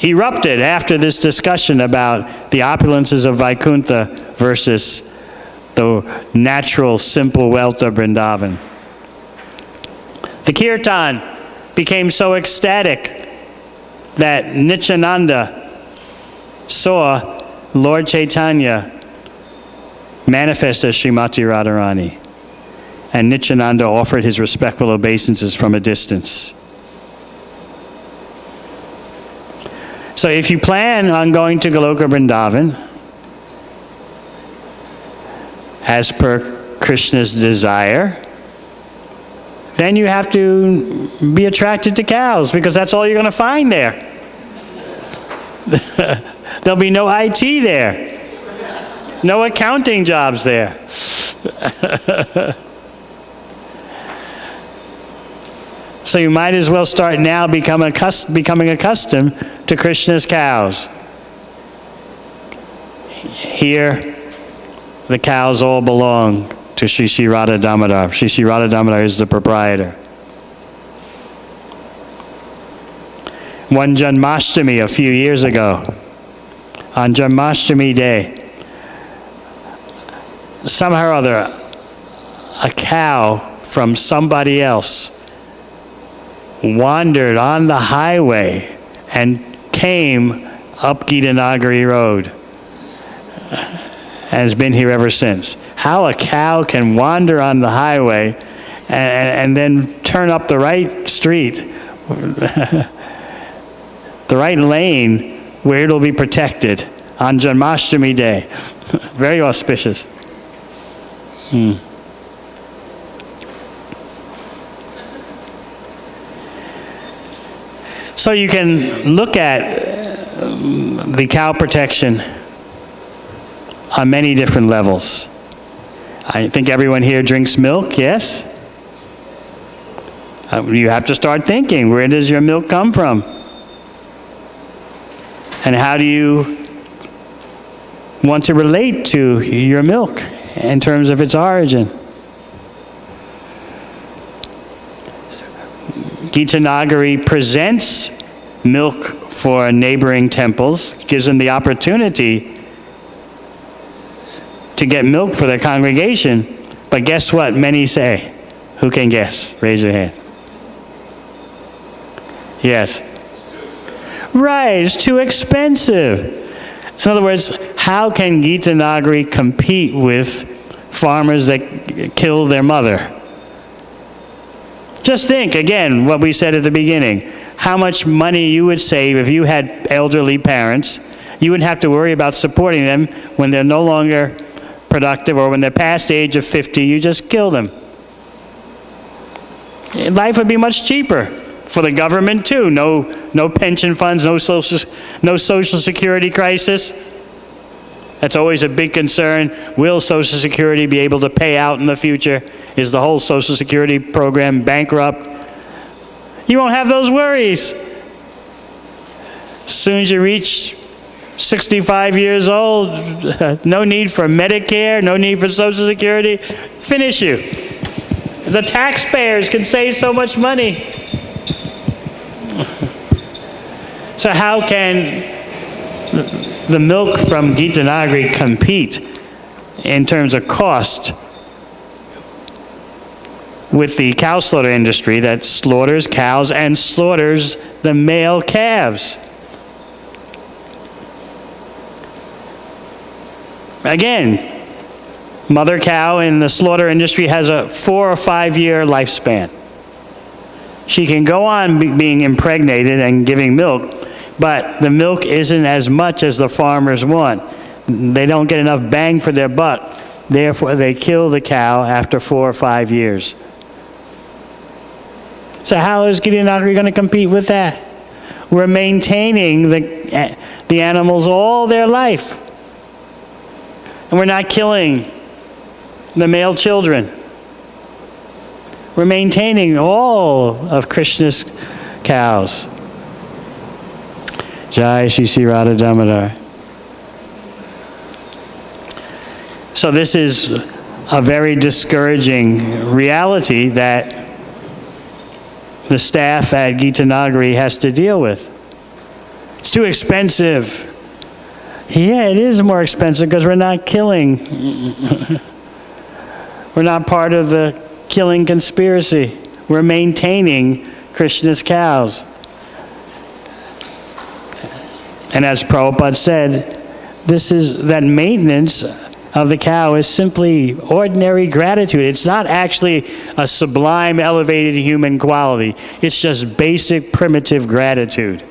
erupted after this discussion about the opulences of Vaikuntha versus the natural, simple wealth of Vrindavan. The kirtan became so ecstatic that Nityananda saw Lord Chaitanya manifest as Srimati Radharani. And Nityananda offered his respectful obeisances from a distance. So if you plan on going to Goloka Vrindavan, as per Krishna's desire, then you have to be attracted to cows, because that's all you're going to find there. There'll be no IT there, no accounting jobs there. So you might as well start now becoming accustomed to Krishna's cows. Here, the cows all belong to Sri Sri Radha Damodar. Sri Sri Radha Damodar is the proprietor. One Janmashtami a few years ago, on Janmashtami day, somehow or other, a cow from somebody else wandered on the highway and came up Gita Nagari Road and has been here ever since. How a cow can wander on the highway and then turn up the right street, the right lane where it'll be protected on Janmashtami day. Very auspicious. So you can look at the cow protection on many different levels. I think everyone here drinks milk, yes? You have to start thinking, where does your milk come from? And how do you want to relate to your milk in terms of its origin? Gita Nagari presents milk for neighboring temples, gives them the opportunity to get milk for their congregation. But guess what many say? Who can guess? Raise your hand. Yes. Right, it's too expensive. In other words, how can Gita Nagari compete with farmers that kill their mother? Just think, again, what we said at the beginning. How much money you would save if you had elderly parents. You wouldn't have to worry about supporting them when they're no longer productive, or when they're past the age of 50, you just kill them. Life would be much cheaper for the government too. No pension funds, no social security crisis. That's always a big concern. Will Social Security be able to pay out in the future? Is the whole Social Security program bankrupt? You won't have those worries. As soon as you reach 65 years old, no need for Medicare, no need for Social Security. Finish you. The taxpayers can save so much money. So how can the milk from Gita Nagari compete in terms of cost with the cow slaughter industry that slaughters cows and slaughters the male calves? Again, mother cow in the slaughter industry has a 4 or 5 year lifespan. She can go on being impregnated and giving milk, but the milk isn't as much as the farmers want. They don't get enough bang for their buck. Therefore, they kill the cow after 4 or 5 years. So how is Gitanagari going to compete with that? We're maintaining the animals all their life. And we're not killing the male children. We're maintaining all of Krishna's cows. Jai Shri Sri Radha Damodar. So this is a very discouraging reality that the staff at Gitanagari has to deal with. It's too expensive. Yeah, it is more expensive because we're not killing. We're not part of the killing conspiracy. We're maintaining Krishna's cows. And as Prabhupada said, that maintenance of the cow is simply ordinary gratitude. It's not actually a sublime, elevated human quality. It's just basic, primitive gratitude.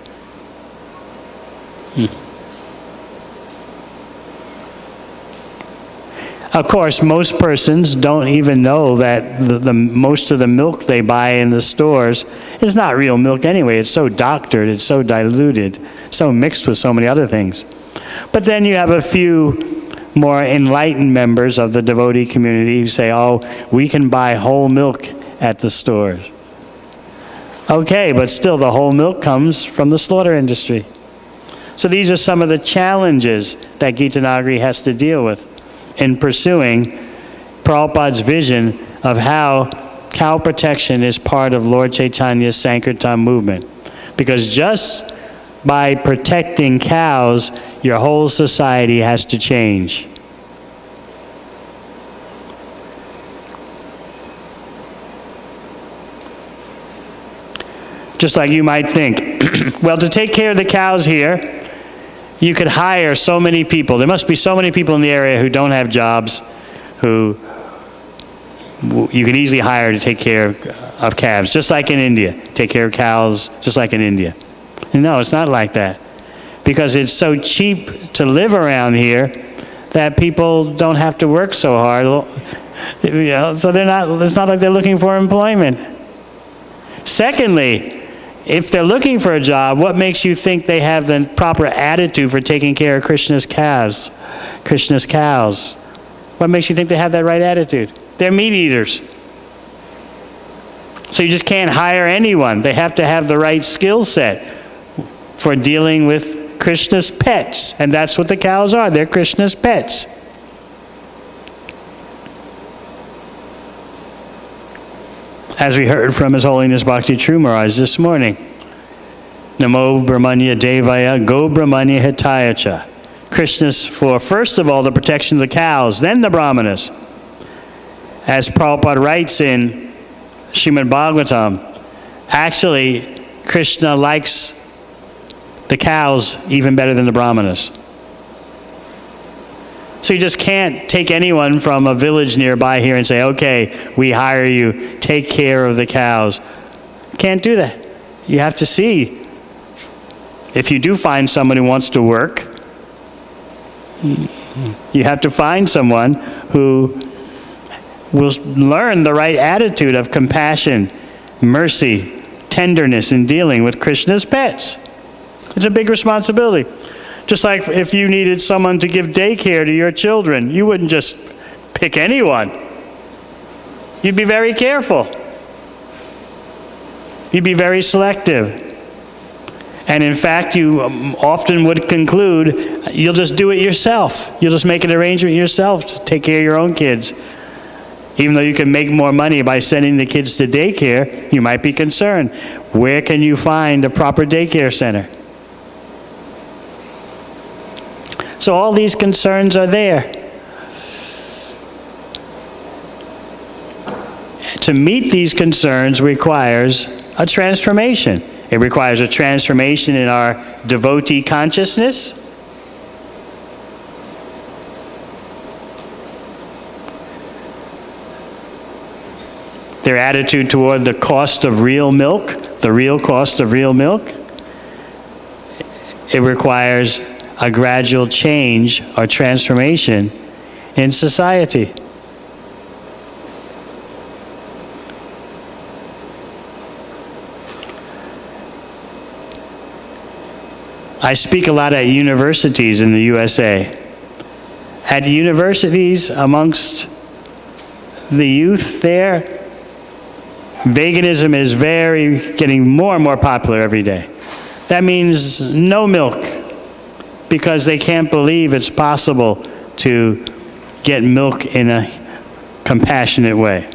Of course, most persons don't even know that most of the milk they buy in the stores is not real milk anyway. It's so doctored, it's so diluted, so mixed with so many other things. But then you have a few more enlightened members of the devotee community who say, oh, we can buy whole milk at the stores. Okay, but still the whole milk comes from the slaughter industry. So these are some of the challenges that Gitanagari has to deal with in pursuing Prabhupada's vision of how cow protection is part of Lord Chaitanya's Sankirtan movement. Because just by protecting cows, your whole society has to change. Just like you might think, well, to take care of the cows here, you could hire so many people. There must be so many people in the area who don't have jobs, who you could easily hire to take care of calves, just like in India. Take care of cows, just like in India. No, it's not like that. Because it's so cheap to live around here that people don't have to work so hard. So it's not like they're looking for employment. Secondly, if they're looking for a job, what makes you think they have the proper attitude for taking care of Krishna's cows? Krishna's cows. What makes you think they have that right attitude? They're meat eaters. So you just can't hire anyone. They have to have the right skill set for dealing with Krishna's pets. And that's what the cows are. They're Krishna's pets. As we heard from His Holiness Bhakti True Maharaj this morning. Namo Brahmanya Devaya Go Brahmanya Hitayacha. Krishna's for, first of all, the protection of the cows, then the brahmanas. As Prabhupada writes in Srimad Bhagavatam, actually, Krishna likes the cows even better than the brahmanas. So you just can't take anyone from a village nearby here and say, okay, we hire you, take care of the cows. Can't do that. You have to see. If you do find someone who wants to work, you have to find someone who will learn the right attitude of compassion, mercy, tenderness in dealing with Krishna's pets. It's a big responsibility. Just like if you needed someone to give daycare to your children, you wouldn't just pick anyone. You'd be very careful. You'd be very selective. And in fact, you often would conclude, you'll just do it yourself. You'll just make an arrangement yourself to take care of your own kids. Even though you can make more money by sending the kids to daycare, you might be concerned. Where can you find a proper daycare center? So all these concerns are there. To meet these concerns requires a transformation. It requires a transformation in our devotee consciousness. Their attitude toward the cost of real milk, the real cost of real milk. It requires a gradual change or transformation in society. I speak a lot at universities in the USA. At universities, amongst the youth there, veganism is getting more and more popular every day. That means no milk, because they can't believe it's possible to get milk in a compassionate way.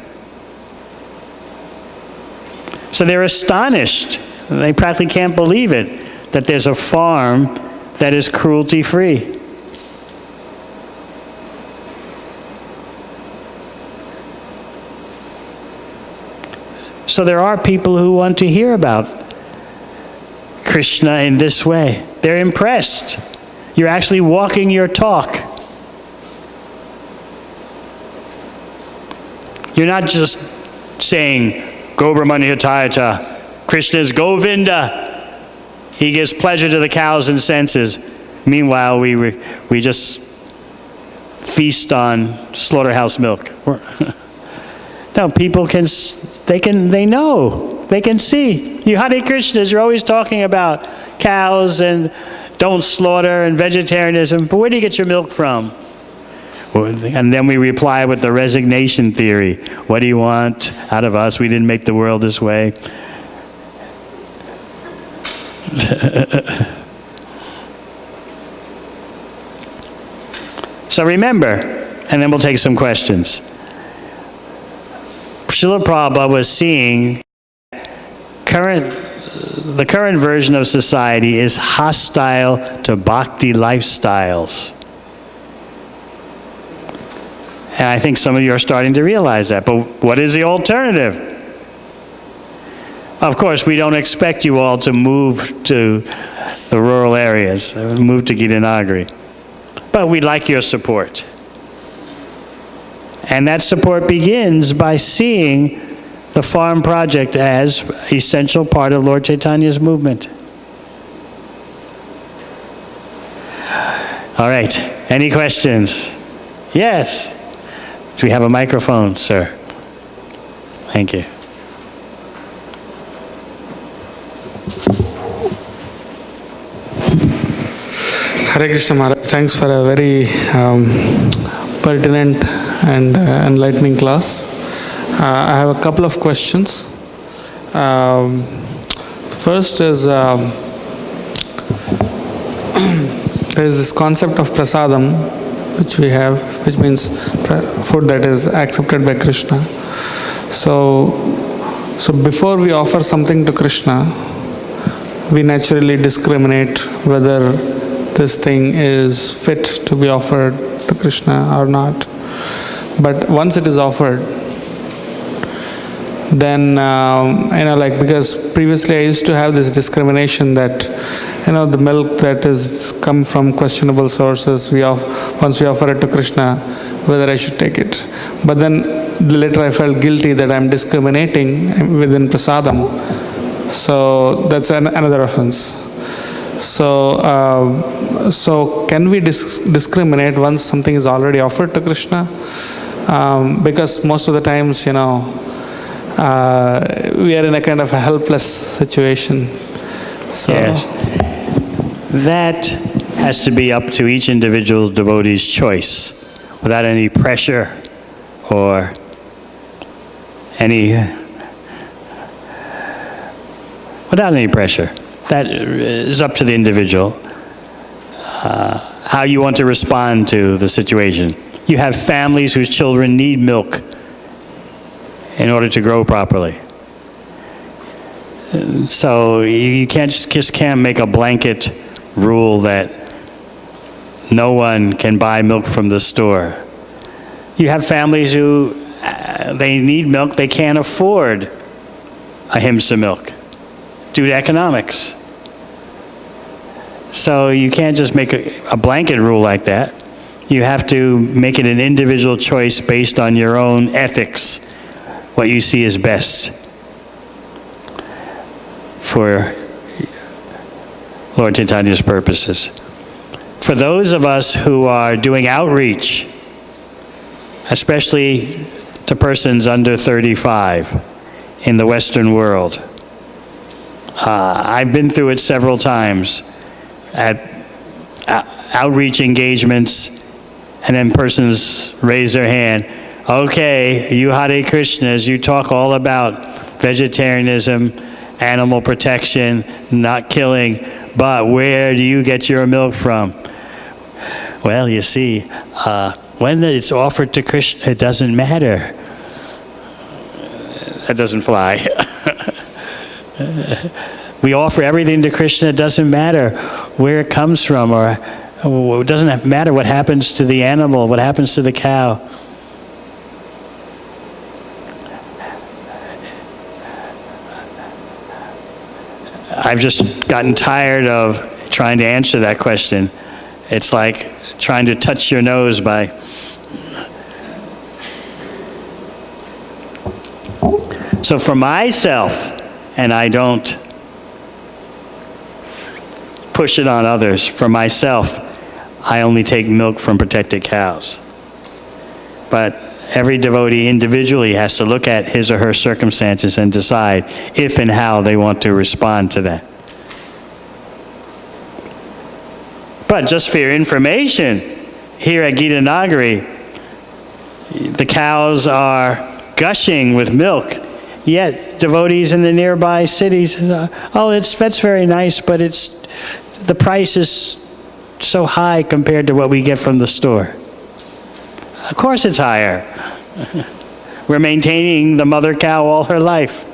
So they're astonished. They practically can't believe it, that there's a farm that is cruelty-free. So there are people who want to hear about Krishna in this way. They're impressed. You're actually walking your talk. You're not just saying, Gobramani Hatayata, Krishna is Govinda. He gives pleasure to the cows and senses. Meanwhile, we just feast on slaughterhouse milk. No, people they know, they can see. You Hare Krishnas, you're always talking about cows and don't slaughter and vegetarianism, but where do you get your milk from? And then we reply with the resignation theory. What do you want out of us? We didn't make the world this way. So remember, and then we'll take some questions. Srila Prabhupada was seeing the current version of society is hostile to bhakti lifestyles. And I think some of you are starting to realize that. But what is the alternative? Of course, we don't expect you all to move to the rural areas, move to Gitanagari. But we'd like your support. And that support begins by seeing the farm project as an essential part of Lord Chaitanya's movement. All right, any questions? Yes. Do we have a microphone, sir? Thank you. Hare Krishna Maharaj, thanks for a very pertinent and enlightening class. I have a couple of questions. First is, there is this concept of prasadam, which we have, which means food that is accepted by Krishna. So before we offer something to Krishna, we naturally discriminate whether this thing is fit to be offered to Krishna or not. But once it is offered, then, because previously I used to have this discrimination that, the milk that is come from questionable sources, once we offer it to Krishna, whether I should take it. But then later I felt guilty that I'm discriminating within prasadam. So that's another offense. So can we discriminate once something is already offered to Krishna? Because most of the times, we are in a kind of a helpless situation. So yes. That has to be up to each individual devotee's choice, without any pressure or without any pressure. That is up to the individual, how you want to respond to the situation. You have families whose children need milk in order to grow properly. So you just can't make a blanket rule that no one can buy milk from the store. You have families who, they need milk, they can't afford ahimsa milk due to economics. So you can't just make a blanket rule like that. You have to make it an individual choice based on your own ethics, what you see is best for Lord Chaitanya's purposes. For those of us who are doing outreach, especially to persons under 35 in the Western world, I've been through it several times at outreach engagements, and then persons raise their hand. Okay, you Hare Krishnas, you talk all about vegetarianism, animal protection, not killing, but where do you get your milk from? Well, you see, when it's offered to Krishna, it doesn't matter. That doesn't fly. We offer everything to Krishna, it doesn't matter where it comes from, or it doesn't matter what happens to the animal, what happens to the cow. I've just gotten tired of trying to answer that question. It's like trying to touch your nose by... So for myself, and I don't push it on others, for myself, I only take milk from protected cows. But every devotee individually has to look at his or her circumstances and decide if and how they want to respond to that. But just for your information, here at Gita Nagari, the cows are gushing with milk, yet devotees in the nearby cities, that's very nice, but the price is so high compared to what we get from the store. Of course it's higher. We're maintaining the mother cow all her life.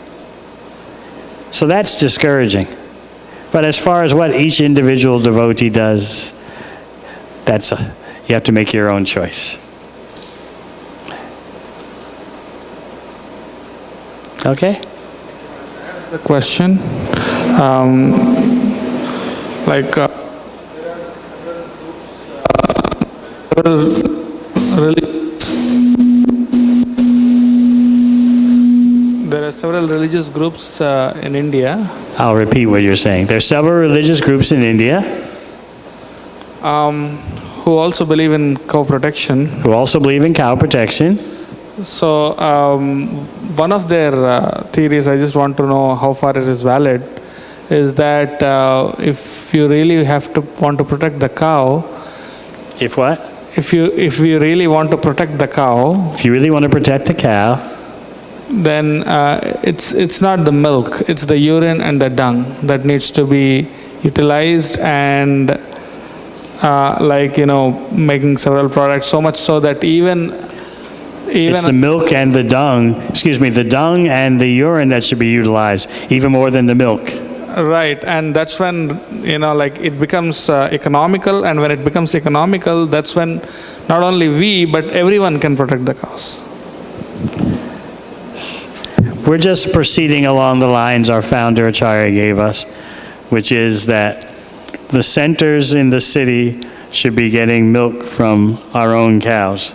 So that's discouraging. But as far as what each individual devotee does, you have to make your own choice. Okay? The question, there are several religious groups in India. I'll repeat what you're saying. There are several religious groups in India who also believe in cow protection. So one of their theories, I just want to know how far it is valid, is that if you really want to protect the cow. If what? If you really want to protect the cow. If you really want to protect the cow. Then it's not the milk, it's the urine and the dung that needs to be utilized, and making several products, so much so that even it's the milk and the dung and the urine that should be utilized, even more than the milk. Right, and that's when, it becomes economical, and when it becomes economical, that's when not only we, but everyone can protect the cows. We're just proceeding along the lines our founder Acharya gave us, which is that the centers in the city should be getting milk from our own cows.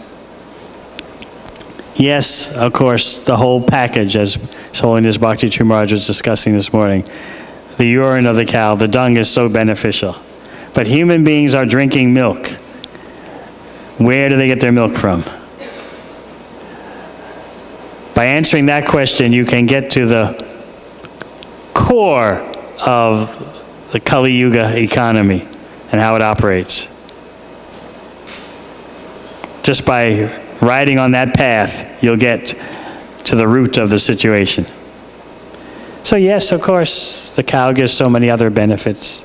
Yes, of course, the whole package, as His Holiness Bhakti Maharaj was discussing this morning, the urine of the cow, the dung is so beneficial. But human beings are drinking milk. Where do they get their milk from? By answering that question, you can get to the core of the Kali Yuga economy and how it operates. Just by riding on that path, you'll get to the root of the situation. So yes, of course, the cow gives so many other benefits.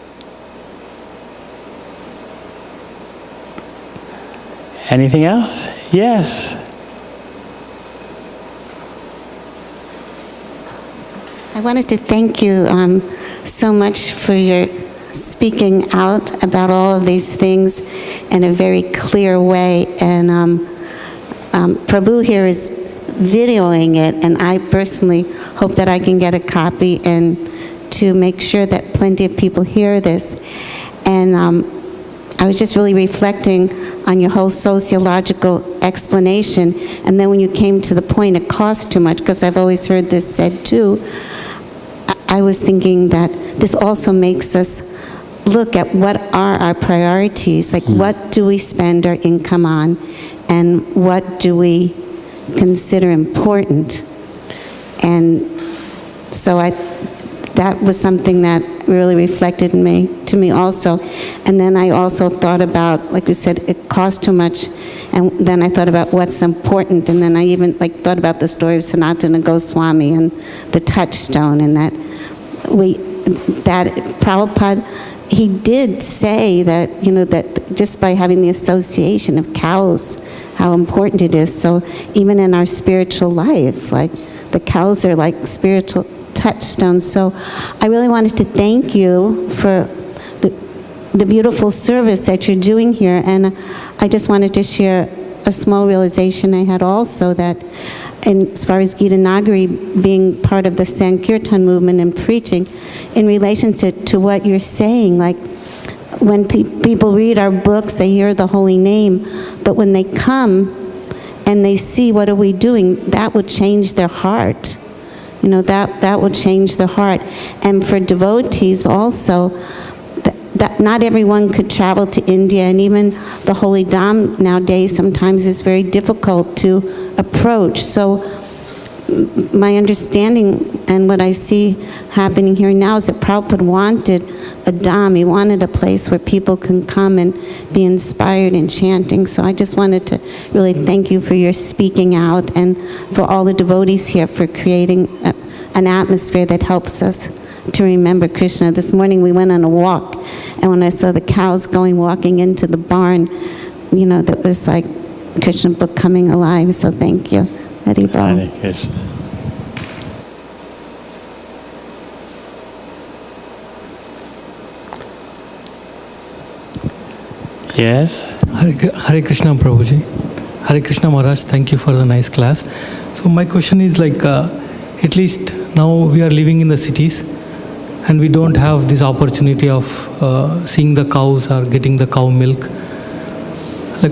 Anything else? Yes. I wanted to thank you so much for your speaking out about all of these things in a very clear way. And Prabhu here is videoing it, and I personally hope that I can get a copy and to make sure that plenty of people hear this. And I was just really reflecting on your whole sociological explanation, and then when you came to the point it costs too much, because I've always heard this said too, I was thinking that this also makes us look at what are our priorities, like what do we spend our income on, and what do we consider important. And so that was something that really reflected to me also. And then I also thought about, like you said, it costs too much. And then I thought about what's important. And then I even thought about the story of Sanatana Goswami and the touchstone, and that Prabhupada, he did say that, that just by having the association of cows, how important it is. So even in our spiritual life, the cows are like spiritual touchstones. So I really wanted to thank you for the beautiful service that you're doing here. And I just wanted to share a small realization I had also, that as far as Gita Nagari being part of the Sankirtan movement and preaching, in relation to what you're saying, like when people read our books, they hear the holy name, but when they come and they see what are we doing, that would change their heart. That would change their heart. And for devotees also, that not everyone could travel to India, and even the Holy Dham nowadays sometimes is very difficult to approach. So my understanding and what I see happening here now is that Prabhupada wanted a Dham. He wanted a place where people can come and be inspired in chanting. So I just wanted to really thank you for your speaking out, and for all the devotees here for creating an atmosphere that helps us to remember Krishna. This morning we went on a walk, and when I saw the cows walking into the barn, that was like Krishna book coming alive. So thank you. Hari Bol. Hare Krishna. Yes? Hare Krishna Prabhuji. Hare Krishna Maharaj, thank you for the nice class. So my question is at least now we are living in the cities and we don't have this opportunity of seeing the cows or getting the cow milk.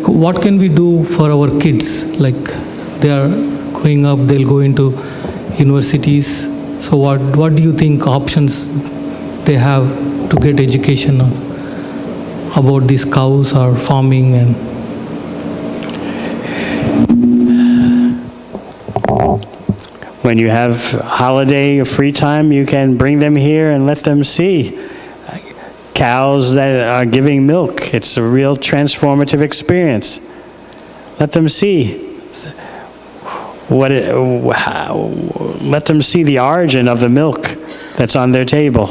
What can we do for our kids? They are growing up, they'll go into universities. So what do you think options they have to get education about these cows or farming? And when you have holiday or free time, you can bring them here and let them see cows that are giving milk. It's a real transformative experience. Let them see let them see the origin of the milk that's on their table,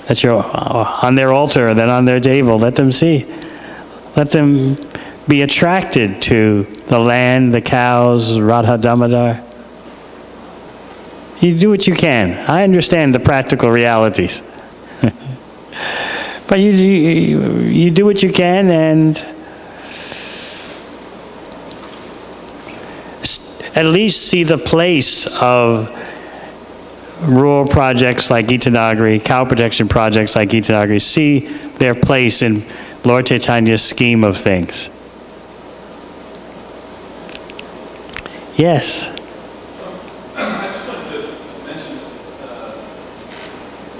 that you're on their altar, that on their table. Let them see. Let them be attracted to the land, the cows, Radha Damodar. You do what you can. I understand the practical realities. But you do what you can, and at least see the place of rural projects like Gita Nagari, cow protection projects like Gita Nagari. See their place in Lord Chaitanya's scheme of things. Yes? I just wanted to mention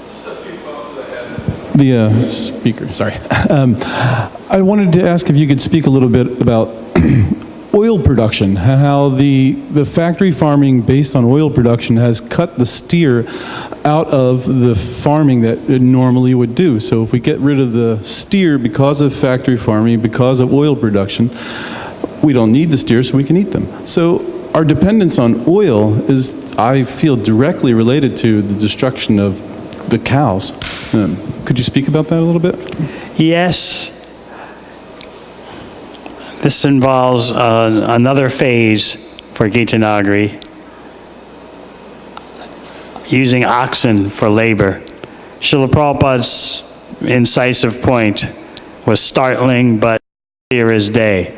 just a few thoughts that I had. The speaker, sorry. I wanted to ask if you could speak a little bit about oil production, and how the factory farming based on oil production has cut the steer out of the farming that it normally would do. So if we get rid of the steer because of factory farming, because of oil production, we don't need the steer, so we can eat them. So our dependence on oil is, I feel, directly related to the destruction of the cows. Could you speak about that a little bit? Yes. This involves another phase for Gita Nagari, using oxen for labor. Srila Prabhupada's incisive point was startling, but clear as day.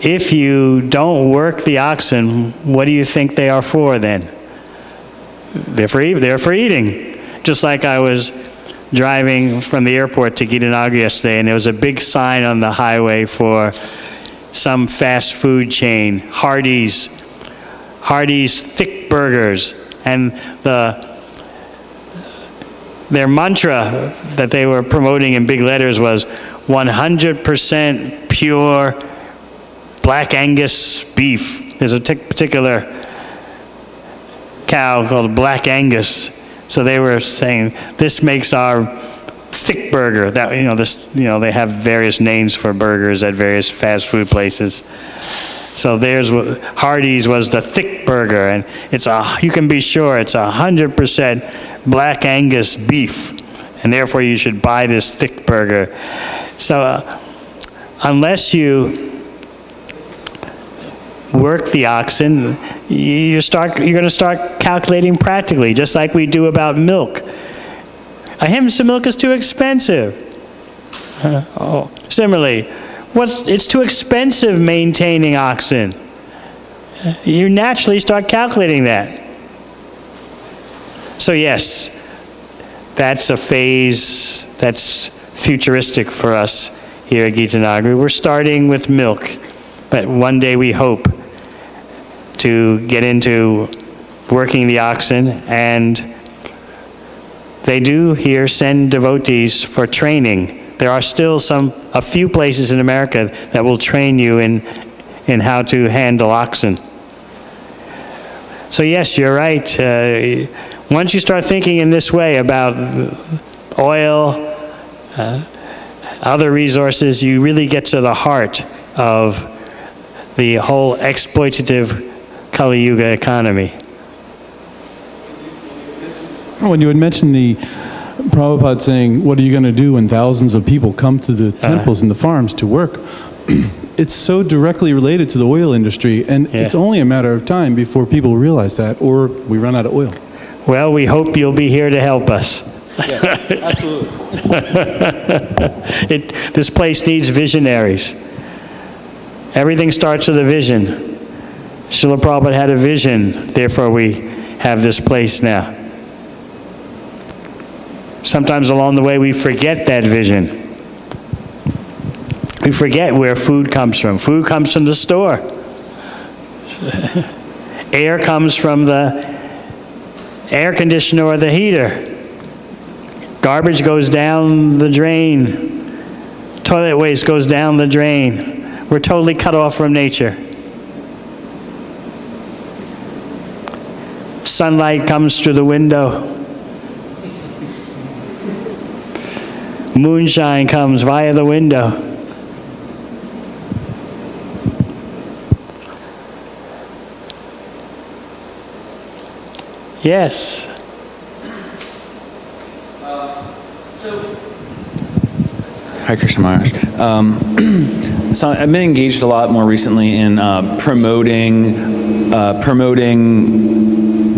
If you don't work the oxen, what do you think they are for then? They're for eating. Just like I was driving from the airport to Gita Nagari yesterday, and there was a big sign on the highway for some fast food chain, Hardee's thick burgers, and their mantra that they were promoting in big letters was 100% pure Black Angus beef. There's a particular cow called Black Angus. So they were saying, this makes our thick burger. That, they have various names for burgers at various fast food places. So Hardee's was the thick burger, and you can be sure it's 100% Black Angus beef, and therefore you should buy this thick burger. So unless you work the oxen, you're going to start calculating practically, just like we do about milk. A him's of milk is too expensive. Similarly, it's too expensive maintaining oxen. You naturally start calculating that. So yes, that's a phase that's futuristic for us here at Gita Nagari. We're starting with milk, but one day we hope to get into working the oxen, and they do here send devotees for training. There are still a few places in America that will train you in how to handle oxen. So yes, you're right. Once you start thinking in this way about oil, other resources, you really get to the heart of the whole exploitative Kali Yuga economy. When you had mentioned the Prabhupada saying, what are you going to do when thousands of people come to the temples and the farms to work? It's so directly related to the oil industry, and it's only a matter of time before people realize that, or we run out of oil. Well, we hope you'll be here to help us. Yeah, absolutely. This place needs visionaries. Everything starts with a vision. Srila Prabhupada had a vision, therefore we have this place now. Sometimes along the way we forget that vision. We forget where food comes from. Food comes from the store. Air comes from the air conditioner or the heater. Garbage goes down the drain. Toilet waste goes down the drain. We're totally cut off from nature. Sunlight comes through the window. Moonshine comes via the window. Yes. Hare Krishna Maharaj. So I've been engaged a lot more recently in promoting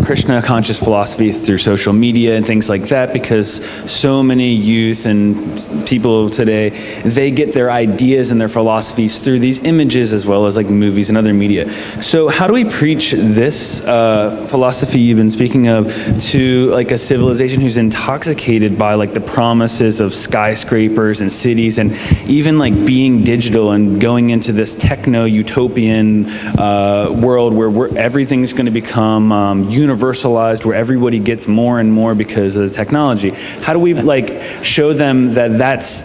Krishna conscious philosophy through social media and things like that, because so many youth and people today, they get their ideas and their philosophies through these images as well as like movies and other media. So how do we preach this philosophy you've been speaking of to like a civilization who's intoxicated by like the promises of skyscrapers and cities and even like being digital and going into this techno-utopian world where everything's going to become universalized, where everybody gets more and more because of the technology? How do we like show them that that's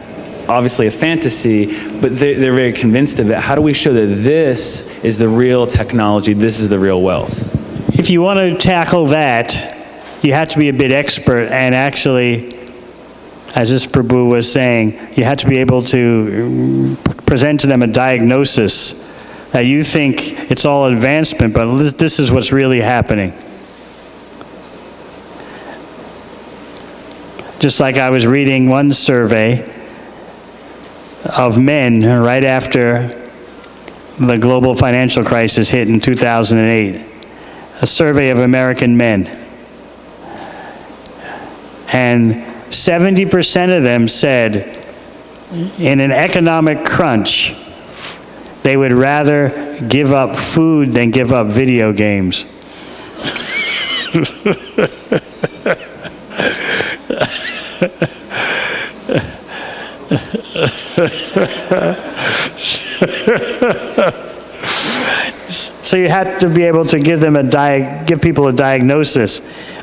obviously a fantasy, but they're very convinced of it? How do we show that this is the real technology, this is the real wealth? If you want to tackle that, you have to be a bit expert, and actually, as this Prabhu was saying, you have to be able to present to them a diagnosis that you think it's all advancement, but this is what's really happening. Just like I was reading one survey of men right after the global financial crisis hit in 2008, a survey of American men. And 70% of them said in an economic crunch, they would rather give up food than give up video games. So you have to be able to give them give people a diagnosis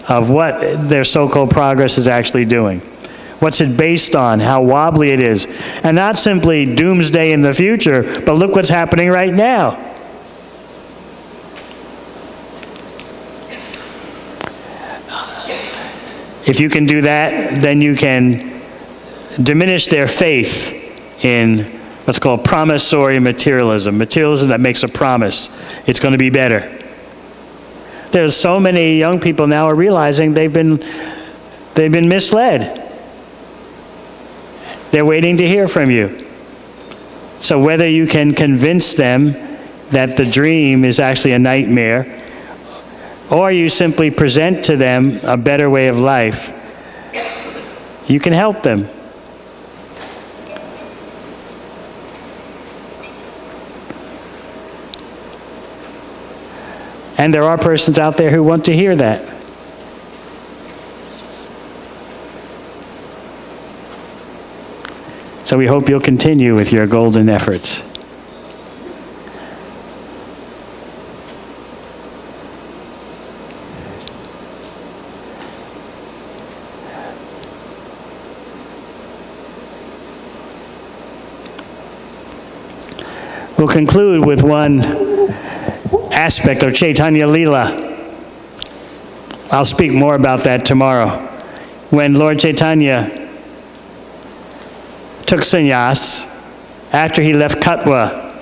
of what their so-called progress is actually doing. What's it based on? How wobbly it is. And not simply doomsday in the future, but look what's happening right now. If you can do that, then you can diminish their faith in what's called promissory materialism. Materialism that makes a promise. It's going to be better. There's so many young people now are realizing they've been misled. They're waiting to hear from you. So whether you can convince them that the dream is actually a nightmare, or you simply present to them a better way of life, you can help them. And there are persons out there who want to hear that. So we hope you'll continue with your golden efforts. We'll conclude with one aspect of Chaitanya Leela. I'll speak more about that tomorrow. When Lord Chaitanya took sannyas, after he left Katwa,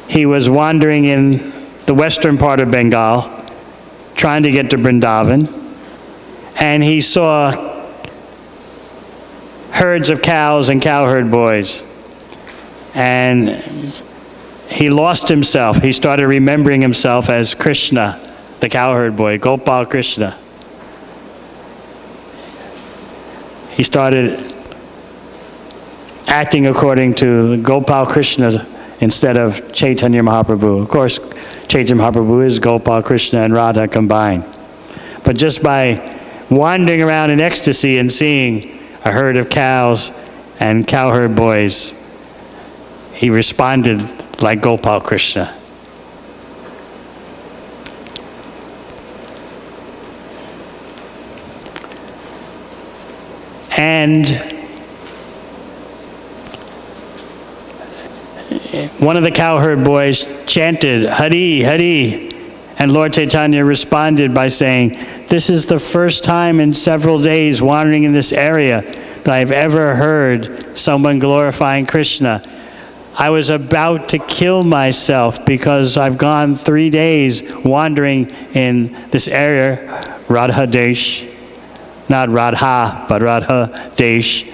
he was wandering in the western part of Bengal, trying to get to Vrindavan, and he saw herds of cows and cowherd boys. And he lost himself. He started remembering himself as Krishna, the cowherd boy, Gopal Krishna. He started acting according to Gopal Krishna instead of Chaitanya Mahaprabhu. Of course, Chaitanya Mahaprabhu is Gopal Krishna and Radha combined. But just by wandering around in ecstasy and seeing a herd of cows and cowherd boys, he responded like Gopal Krishna. And one of the cowherd boys chanted, Hari, Hari, and Lord Chaitanya responded by saying, this is the first time in several days wandering in this area that I've ever heard someone glorifying Krishna. I was about to kill myself because I've gone 3 days wandering in this area, Radha Desh, not Radha, but Radha Desh,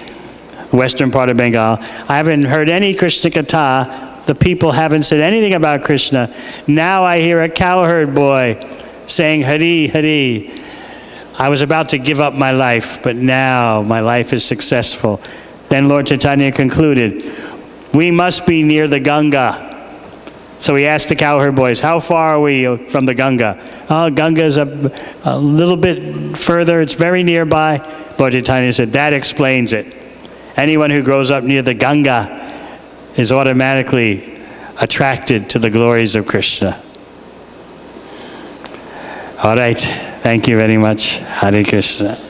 western part of Bengal. I haven't heard any Krishna Katha. The people haven't said anything about Krishna. Now I hear a cowherd boy saying, Hari, Hari. I was about to give up my life, but now my life is successful. Then Lord Chaitanya concluded, we must be near the Ganga. So he asked the cowherd boys, how far are we from the Ganga? Oh, Ganga is a little bit further. It's very nearby. Lord Chaitanya said, that explains it. Anyone who grows up near the Ganga is automatically attracted to the glories of Krishna. All right. Thank you very much. Hare Krishna.